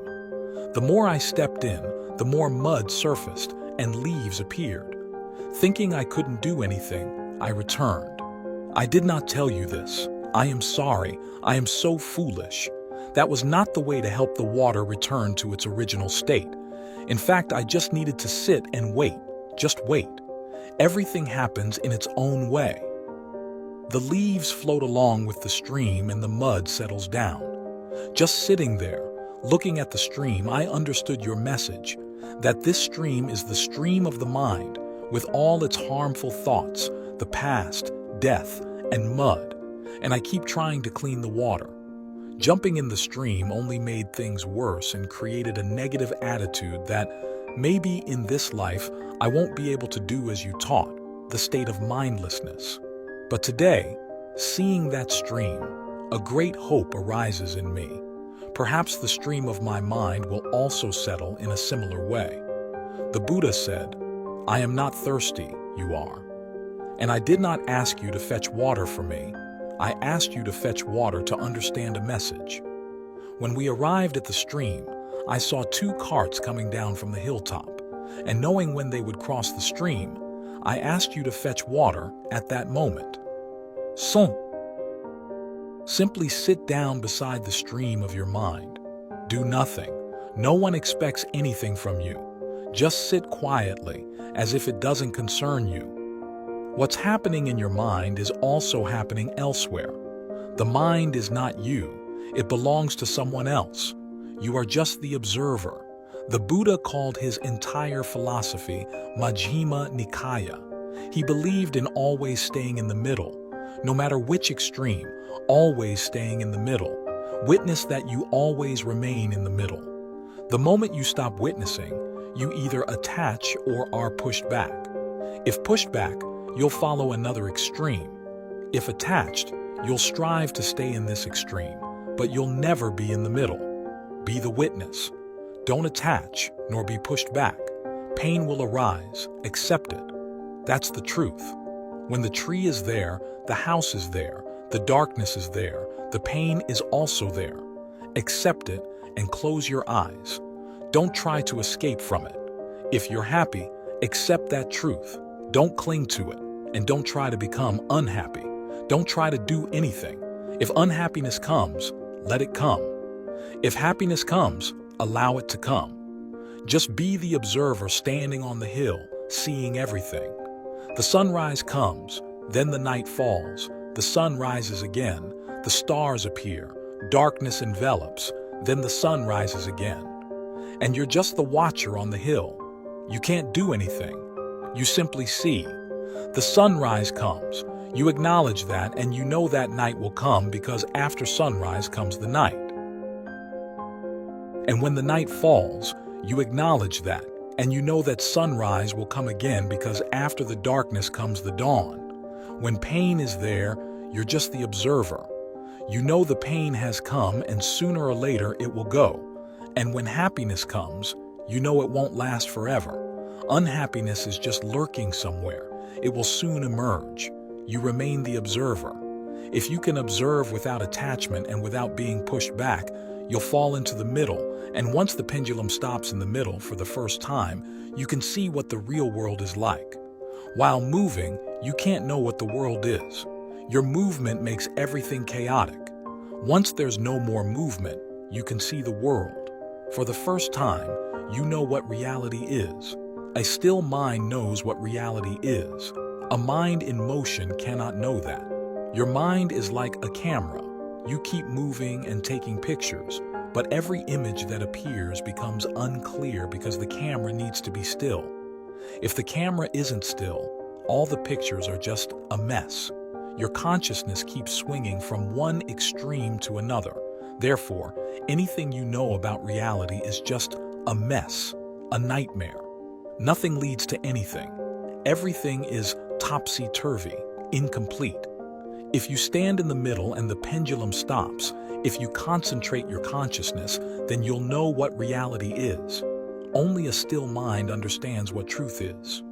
Speaker 1: The more I stepped in, the more mud surfaced and leaves appeared. Thinking I couldn't do anything, I returned. I did not tell you this. I am sorry. I am so foolish. That was not the way to help the water return to its original state. In fact, I just needed to sit and wait. Just wait. Everything happens in its own way. The leaves float along with the stream and the mud settles down. Just sitting there, looking at the stream, I understood your message, that this stream is the stream of the mind, with all its harmful thoughts, the past, death, and mud, and I keep trying to clean the water. Jumping in the stream only made things worse and created a negative attitude that maybe in this life I won't be able to do as you taught, the state of mindlessness. But today, seeing that stream, a great hope arises in me. Perhaps the stream of my mind will also settle in a similar way. The Buddha said, "I am not thirsty, you are. And I did not ask you to fetch water for me. I asked you to fetch water to understand a message." When we arrived at the stream, I saw 2 carts coming down from the hilltop, and knowing when they would cross the stream, I asked you to fetch water at that moment. Simply sit down beside the stream of your mind. Do nothing. No one expects anything from you. Just sit quietly, as if it doesn't concern you. What's happening in your mind is also happening elsewhere. The mind is not you. It belongs to someone else. You are just the observer. The Buddha called his entire philosophy Majjhima Nikaya. He believed in always staying in the middle. No matter which extreme, always staying in the middle. Witness that you always remain in the middle. The moment you stop witnessing, you either attach or are pushed back. If pushed back, you'll follow another extreme. If attached, you'll strive to stay in this extreme, but you'll never be in the middle. Be the witness. Don't attach, nor be pushed back. Pain will arise. Accept it. That's the truth. When the tree is there, the house is there, the darkness is there, the pain is also there. Accept it and close your eyes. Don't try to escape from it. If you're happy, accept that truth. Don't cling to it, and don't try to become unhappy. Don't try to do anything. If unhappiness comes, let it come. If happiness comes, allow it to come. Just be the observer standing on the hill, seeing everything. The sunrise comes, then the night falls, the sun rises again, the stars appear, darkness envelops, then the sun rises again. And you're just the watcher on the hill. You can't do anything. You simply see. The sunrise comes. You acknowledge that, and you know that night will come because after sunrise comes the night. And when the night falls, you acknowledge that, and you know that sunrise will come again because after the darkness comes the dawn. When pain is there, you're just the observer. You know the pain has come, and sooner or later it will go. And when happiness comes, you know it won't last forever. Unhappiness is just lurking somewhere. It will soon emerge. You remain the observer. If you can observe without attachment and without being pushed back, you'll fall into the middle, and once the pendulum stops in the middle for the first time, you can see what the real world is like. While moving, you can't know what the world is. Your movement makes everything chaotic. Once there's no more movement, you can see the world. For the first time, you know what reality is. A still mind knows what reality is. A mind in motion cannot know that. Your mind is like a camera. You keep moving and taking pictures, but every image that appears becomes unclear because the camera needs to be still. If the camera isn't still, all the pictures are just a mess. Your consciousness keeps swinging from one extreme to another. Therefore, anything you know about reality is just a mess, a nightmare. Nothing leads to anything. Everything is topsy-turvy, incomplete. If you stand in the middle and the pendulum stops, if you concentrate your consciousness, then you'll know what reality is. Only a still mind understands what truth is.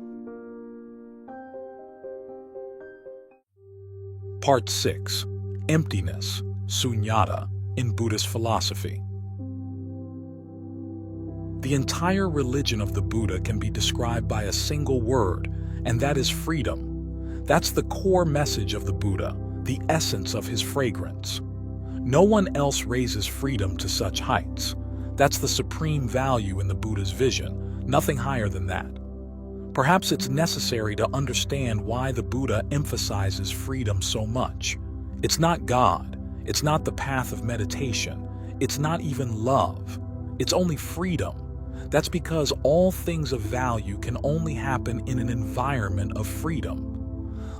Speaker 1: Part 6. Emptiness, Sunyata, in Buddhist philosophy. The entire religion of the Buddha can be described by a single word, and that is freedom. That's the core message of the Buddha, the essence of his fragrance. No one else raises freedom to such heights. That's the supreme value in the Buddha's vision, nothing higher than that. Perhaps it's necessary to understand why the Buddha emphasizes freedom so much. It's not God. It's not the path of meditation. It's not even love. It's only freedom. That's because all things of value can only happen in an environment of freedom.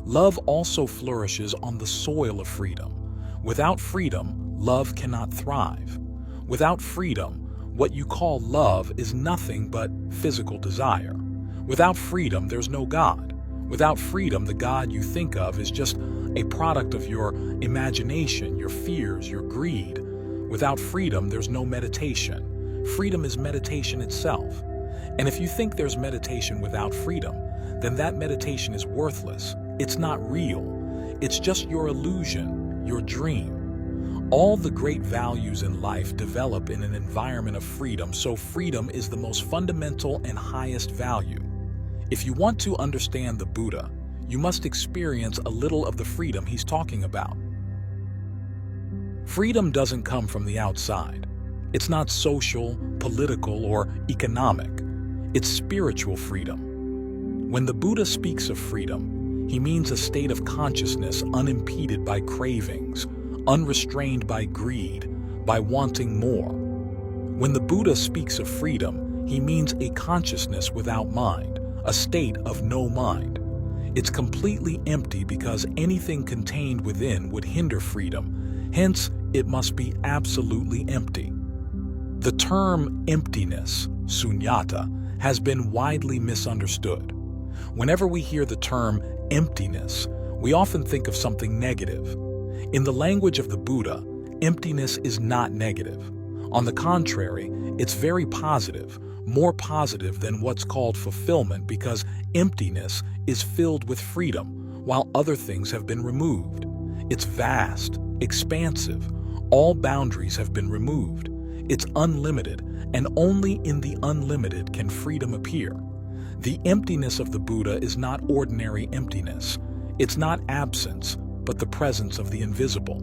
Speaker 1: Love also flourishes on the soil of freedom. Without freedom, love cannot thrive. Without freedom, what you call love is nothing but physical desire. Without freedom, there's no God. Without freedom, the God you think of is just a product of your imagination, your fears, your greed. Without freedom, there's no meditation. Freedom is meditation itself. And if you think there's meditation without freedom, then that meditation is worthless. It's not real. It's just your illusion, your dream. All the great values in life develop in an environment of freedom, so freedom is the most fundamental and highest value. If you want to understand the Buddha, you must experience a little of the freedom he's talking about. Freedom doesn't come from the outside. It's not social, political, or economic. It's spiritual freedom. When the Buddha speaks of freedom, he means a state of consciousness unimpeded by cravings, unrestrained by greed, by wanting more. When the Buddha speaks of freedom, he means a consciousness without mind, a state of no mind. It's completely empty because anything contained within would hinder freedom, hence it must be absolutely empty. The term emptiness, sunyata, has been widely misunderstood. Whenever we hear the term emptiness, we often think of something negative. In the language of the Buddha, emptiness is not negative. On the contrary, it's very positive, more positive than what's called fulfillment, because emptiness is filled with freedom, while other things have been removed. It's vast, expansive. All boundaries have been removed. It's unlimited, and only in the unlimited can freedom appear. The emptiness of the Buddha is not ordinary emptiness. It's not absence, but the presence of the invisible.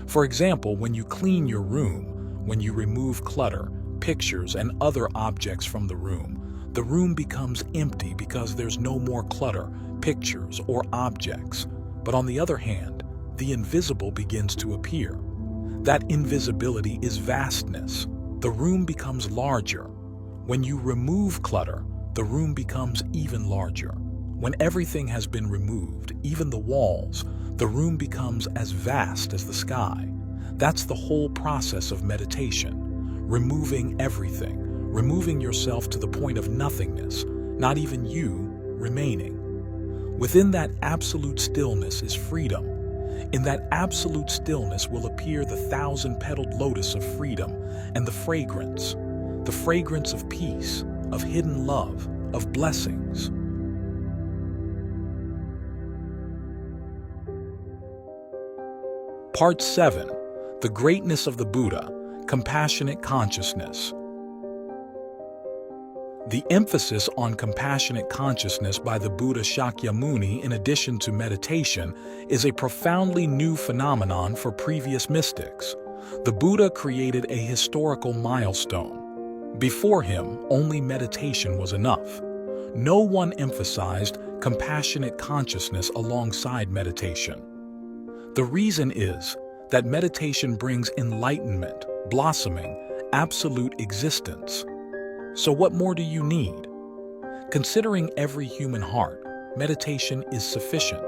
Speaker 1: For example, when you clean your room, when you remove clutter, pictures, and other objects from the room becomes empty because there's no more clutter, pictures, or objects. But on the other hand, the invisible begins to appear. That invisibility is vastness. The room becomes larger. When you remove clutter, the room becomes even larger. When everything has been removed, even the walls, the room becomes as vast as the sky. That's the whole process of meditation. Removing everything, removing yourself to the point of nothingness, not even you remaining. Within that absolute stillness is freedom. In that absolute stillness will appear the 1,000-petaled lotus of freedom and the fragrance of peace, of hidden love, of blessings. Part 7. The Greatness of the Buddha, Compassionate Consciousness. The emphasis on compassionate consciousness by the Buddha Shakyamuni in addition to meditation is a profoundly new phenomenon for previous mystics. The Buddha created a historical milestone. Before him, only meditation was enough. No one emphasized compassionate consciousness alongside meditation. The reason is that meditation brings enlightenment, blossoming, absolute existence. So what more do you need? Considering every human heart, meditation is sufficient.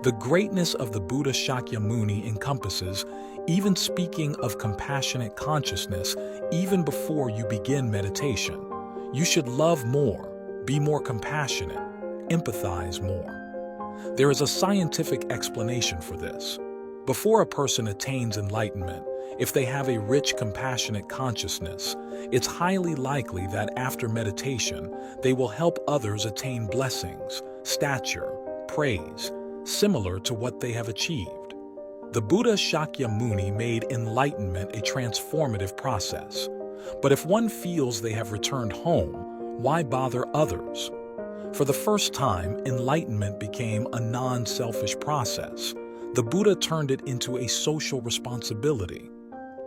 Speaker 1: The greatness of the Buddha Shakyamuni encompasses, even speaking of compassionate consciousness, even before you begin meditation. You should love more, be more compassionate, empathize more. There is a scientific explanation for this. Before a person attains enlightenment, if they have a rich, compassionate consciousness, it's highly likely that after meditation, they will help others attain blessings, stature, praise, similar to what they have achieved. The Buddha Shakyamuni made enlightenment a transformative process. But if one feels they have returned home, why bother others? For the first time, enlightenment became a non-selfish process. The Buddha turned it into a social responsibility.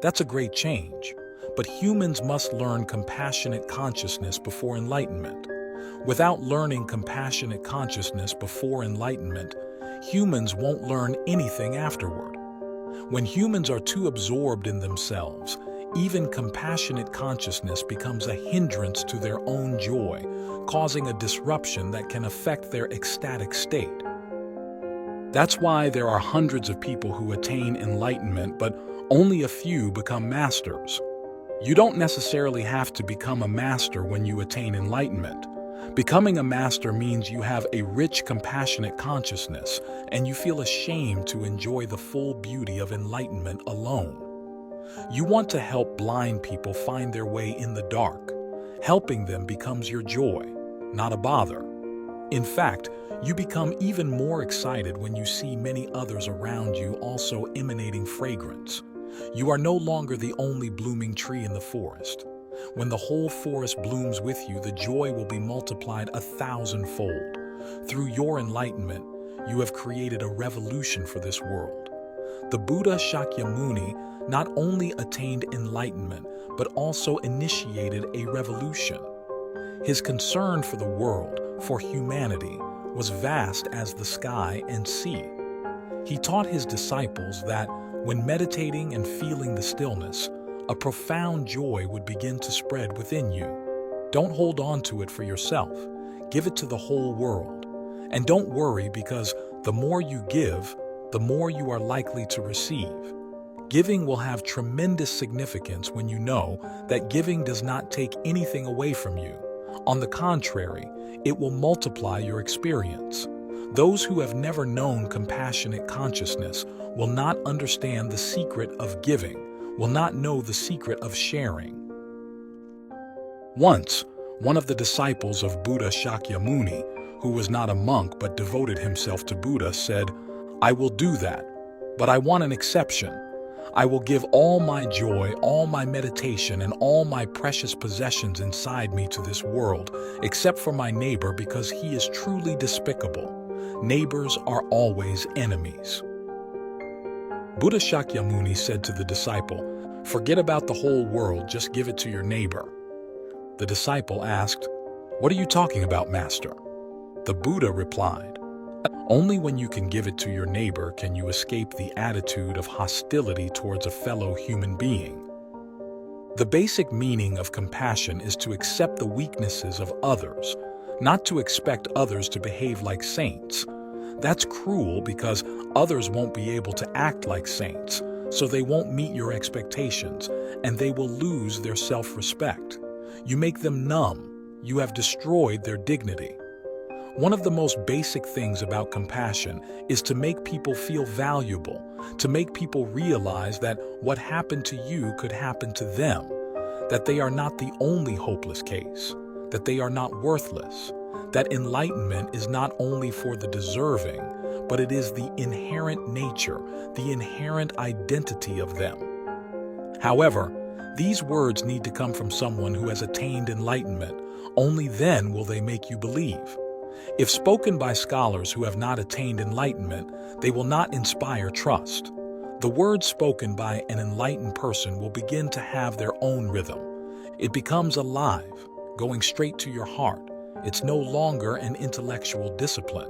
Speaker 1: That's a great change, but humans must learn compassionate consciousness before enlightenment. Without learning compassionate consciousness before enlightenment, humans won't learn anything afterward. When humans are too absorbed in themselves, even compassionate consciousness becomes a hindrance to their own joy, causing a disruption that can affect their ecstatic state. That's why there are hundreds of people who attain enlightenment, but only a few become masters. You don't necessarily have to become a master when you attain enlightenment. Becoming a master means you have a rich, compassionate consciousness, and you feel ashamed to enjoy the full beauty of enlightenment alone. You want to help blind people find their way in the dark. Helping them becomes your joy, not a bother. In fact, you become even more excited when you see many others around you also emanating fragrance. You are no longer the only blooming tree in the forest. When the whole forest blooms with you, the joy will be multiplied 1,000-fold. Through your enlightenment, you have created a revolution for this world. The Buddha Shakyamuni not only attained enlightenment, but also initiated a revolution. His concern for the world, for humanity, was vast as the sky and sea. He taught his disciples that when meditating and feeling the stillness, a profound joy would begin to spread within you. Don't hold on to it for yourself. Give it to the whole world. And don't worry, because the more you give, the more you are likely to receive. Giving will have tremendous significance when you know that giving does not take anything away from you. On the contrary, it will multiply your experience. Those who have never known compassionate consciousness will not understand the secret of giving, will not know the secret of sharing. Once, one of the disciples of Buddha Shakyamuni, who was not a monk but devoted himself to Buddha, said, "I will do that, but I want an exception. I will give all my joy, all my meditation, and all my precious possessions inside me to this world, except for my neighbor, because he is truly despicable. Neighbors are always enemies." Buddha Shakyamuni said to the disciple, "Forget about the whole world, just give it to your neighbor." The disciple asked, "What are you talking about, Master?" The Buddha replied, "Only when you can give it to your neighbor can you escape the attitude of hostility towards a fellow human being." The basic meaning of compassion is to accept the weaknesses of others, not to expect others to behave like saints. That's cruel because others won't be able to act like saints, so they won't meet your expectations, and they will lose their self-respect. You make them numb. You have destroyed their dignity. One of the most basic things about compassion is to make people feel valuable, to make people realize that what happened to you could happen to them, that they are not the only hopeless case. that they are not worthless, that enlightenment is not only for the deserving, but it is the inherent nature, the inherent identity of them. However, these words need to come from someone who has attained enlightenment. Only then will they make you believe. If spoken by scholars who have not attained enlightenment, they will not inspire trust. The words spoken by an enlightened person will begin to have their own rhythm. It becomes alive, going straight to your heart. It's no longer an intellectual discipline.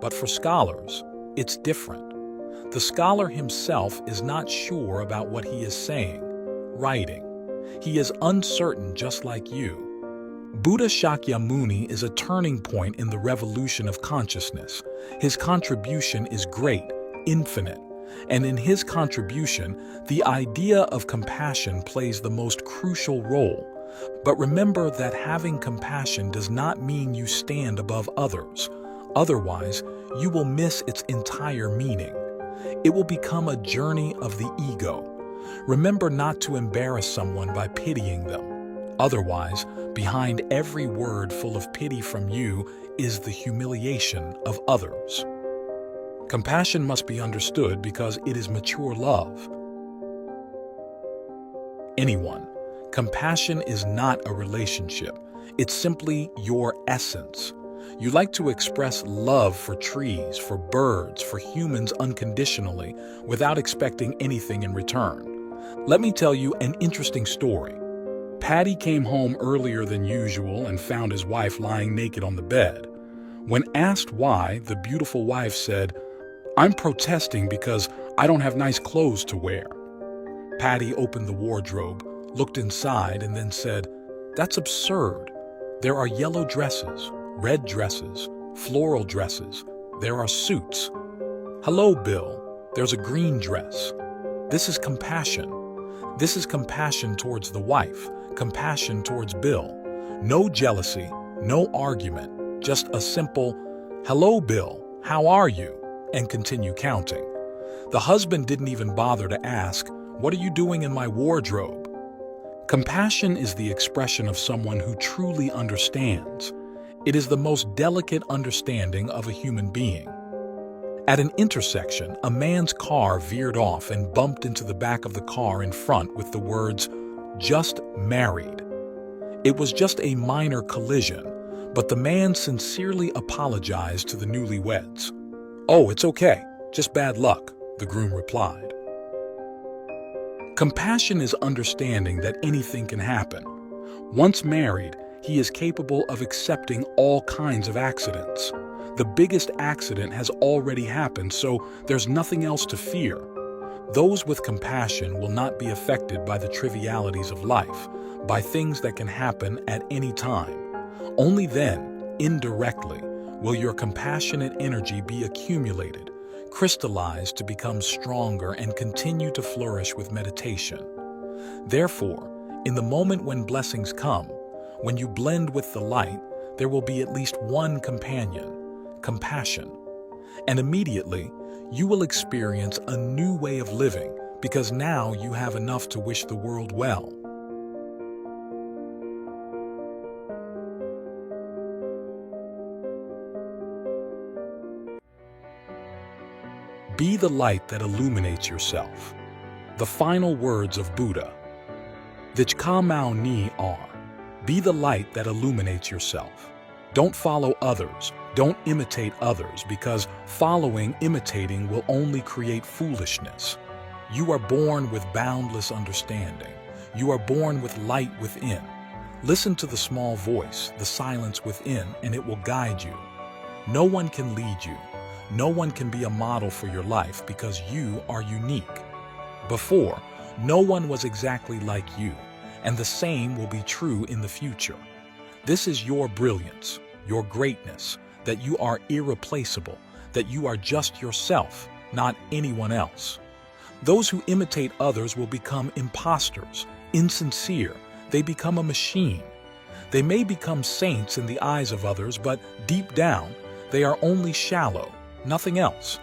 Speaker 1: But for scholars, it's different. The scholar himself is not sure about what he is saying, writing. He is uncertain just like you. Buddha Shakyamuni is a turning point in the revolution of consciousness. His contribution is great, infinite, and in his contribution, the idea of compassion plays the most crucial role. But remember that having compassion does not mean you stand above others. Otherwise, you will miss its entire meaning. It will become a journey of the ego. Remember not to embarrass someone by pitying them. Otherwise, behind every word full of pity from you is the humiliation of others. Compassion must be understood because it is mature love. Anyone. Compassion is not a relationship. It's simply your essence. You like to express love for trees, for birds, for humans unconditionally, without expecting anything in return. Let me tell you an interesting story. Paddy came home earlier than usual and found his wife lying naked on the bed. When asked why, the beautiful wife said, "I'm protesting because I don't have nice clothes to wear." Paddy opened the wardrobe, looked inside, and then said, "That's absurd. There are yellow dresses, red dresses, floral dresses. There are suits. Hello, Bill. There's a green dress." This is compassion. This is compassion towards the wife, compassion towards Bill. No jealousy, no argument, just a simple, "Hello, Bill, how are you?" and continue counting. The husband didn't even bother to ask, "What are you doing in my wardrobe?" Compassion is the expression of someone who truly understands. It is the most delicate understanding of a human being. At an intersection, a man's car veered off and bumped into the back of the car in front with the words, "Just married." It was just a minor collision, but the man sincerely apologized to the newlyweds. "Oh, it's okay, just bad luck," the groom replied. Compassion is understanding that anything can happen. Once married, he is capable of accepting all kinds of accidents. The biggest accident has already happened, so there's nothing else to fear. Those with compassion will not be affected by the trivialities of life, by things that can happen at any time. Only then, indirectly, will your compassionate energy be accumulated, crystallized to become stronger and continue to flourish with meditation. Therefore, in the moment when blessings come, when you blend with the light, there will be at least one companion, compassion. And immediately, you will experience a new way of living because now you have enough to wish the world well. Be the light that illuminates yourself. The final words of Buddha. Vichkamau ni are. Be the light that illuminates yourself. Don't follow others. Don't imitate others, because following, imitating will only create foolishness. You are born with boundless understanding. You are born with light within. Listen to the small voice, the silence within, and it will guide you. No one can lead you. No one can be a model for your life because you are unique. Before, no one was exactly like you, and the same will be true in the future. This is your brilliance, your greatness, that you are irreplaceable, that you are just yourself, not anyone else. Those who imitate others will become imposters, insincere. They become a machine. They may become saints in the eyes of others, but deep down, they are only shallow, nothing else.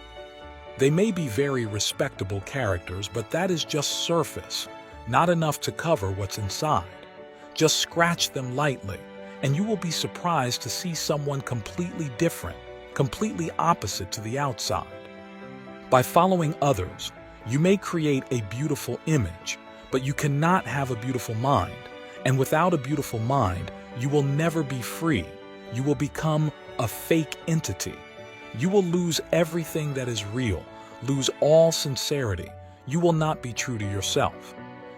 Speaker 1: They may be very respectable characters, but that is just surface, not enough to cover what's inside. Just scratch them lightly, and you will be surprised to see someone completely different, completely opposite to the outside. By following others, you may create a beautiful image, but you cannot have a beautiful mind. And without a beautiful mind, you will never be free. You will become a fake entity. You will lose everything that is real, lose all sincerity. You will not be true to yourself.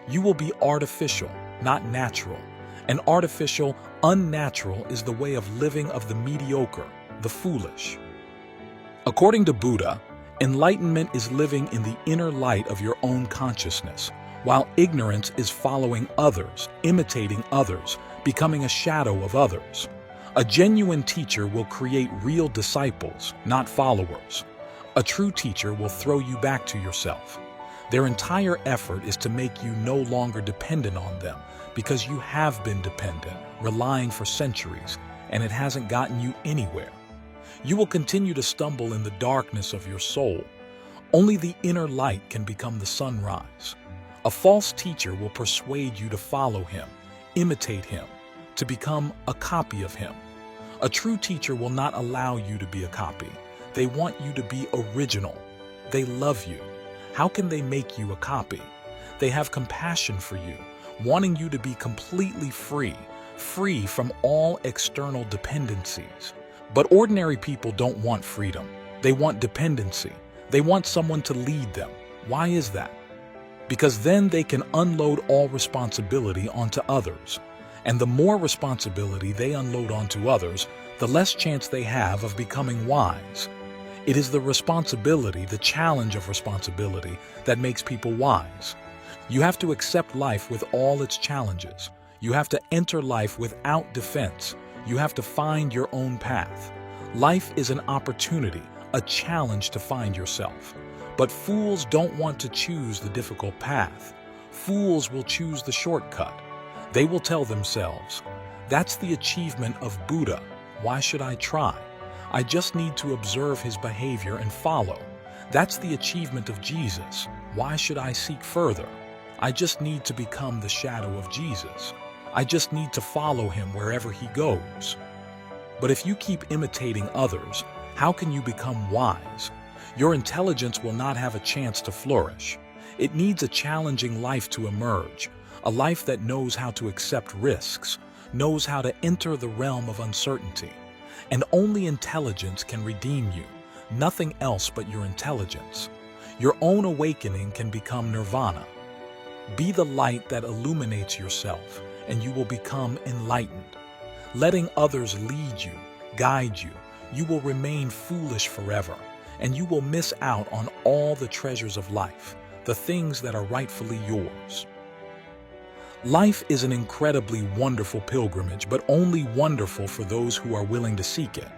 Speaker 1: You will be artificial, not natural. And artificial, unnatural is the way of living of the mediocre, the foolish. According to Buddha, enlightenment is living in the inner light of your own consciousness, while ignorance is following others, imitating others, becoming a shadow of others. A genuine teacher will create real disciples, not followers. A true teacher will throw you back to yourself. Their entire effort is to make you no longer dependent on them, because you have been dependent, relying for centuries, and it hasn't gotten you anywhere. You will continue to stumble in the darkness of your soul. Only the inner light can become the sunrise. A false teacher will persuade you to follow him, imitate him, to become a copy of him. A true teacher will not allow you to be a copy. They want you to be original. They love you. How can they make you a copy? They have compassion for you, wanting you to be completely free, free from all external dependencies. But ordinary people don't want freedom. They want dependency. They want someone to lead them. Why is that? Because then they can unload all responsibility onto others. And the more responsibility they unload onto others, the less chance they have of becoming wise. It is the responsibility, the challenge of responsibility, that makes people wise. You have to accept life with all its challenges. You have to enter life without defense. You have to find your own path. Life is an opportunity, a challenge to find yourself. But fools don't want to choose the difficult path. Fools will choose the shortcut. They will tell themselves, "That's the achievement of Buddha. Why should I try? I just need to observe his behavior and follow. That's the achievement of Jesus. Why should I seek further? I just need to become the shadow of Jesus. I just need to follow him wherever he goes." But if you keep imitating others, how can you become wise? Your intelligence will not have a chance to flourish. It needs a challenging life to emerge, a life that knows how to accept risks, knows how to enter the realm of uncertainty. And only intelligence can redeem you, nothing else but your intelligence. Your own awakening can become nirvana. Be the light that illuminates yourself, and you will become enlightened. Letting others lead you, guide you, you will remain foolish forever, and you will miss out on all the treasures of life, the things that are rightfully yours. Life is an incredibly wonderful pilgrimage, but only wonderful for those who are willing to seek it.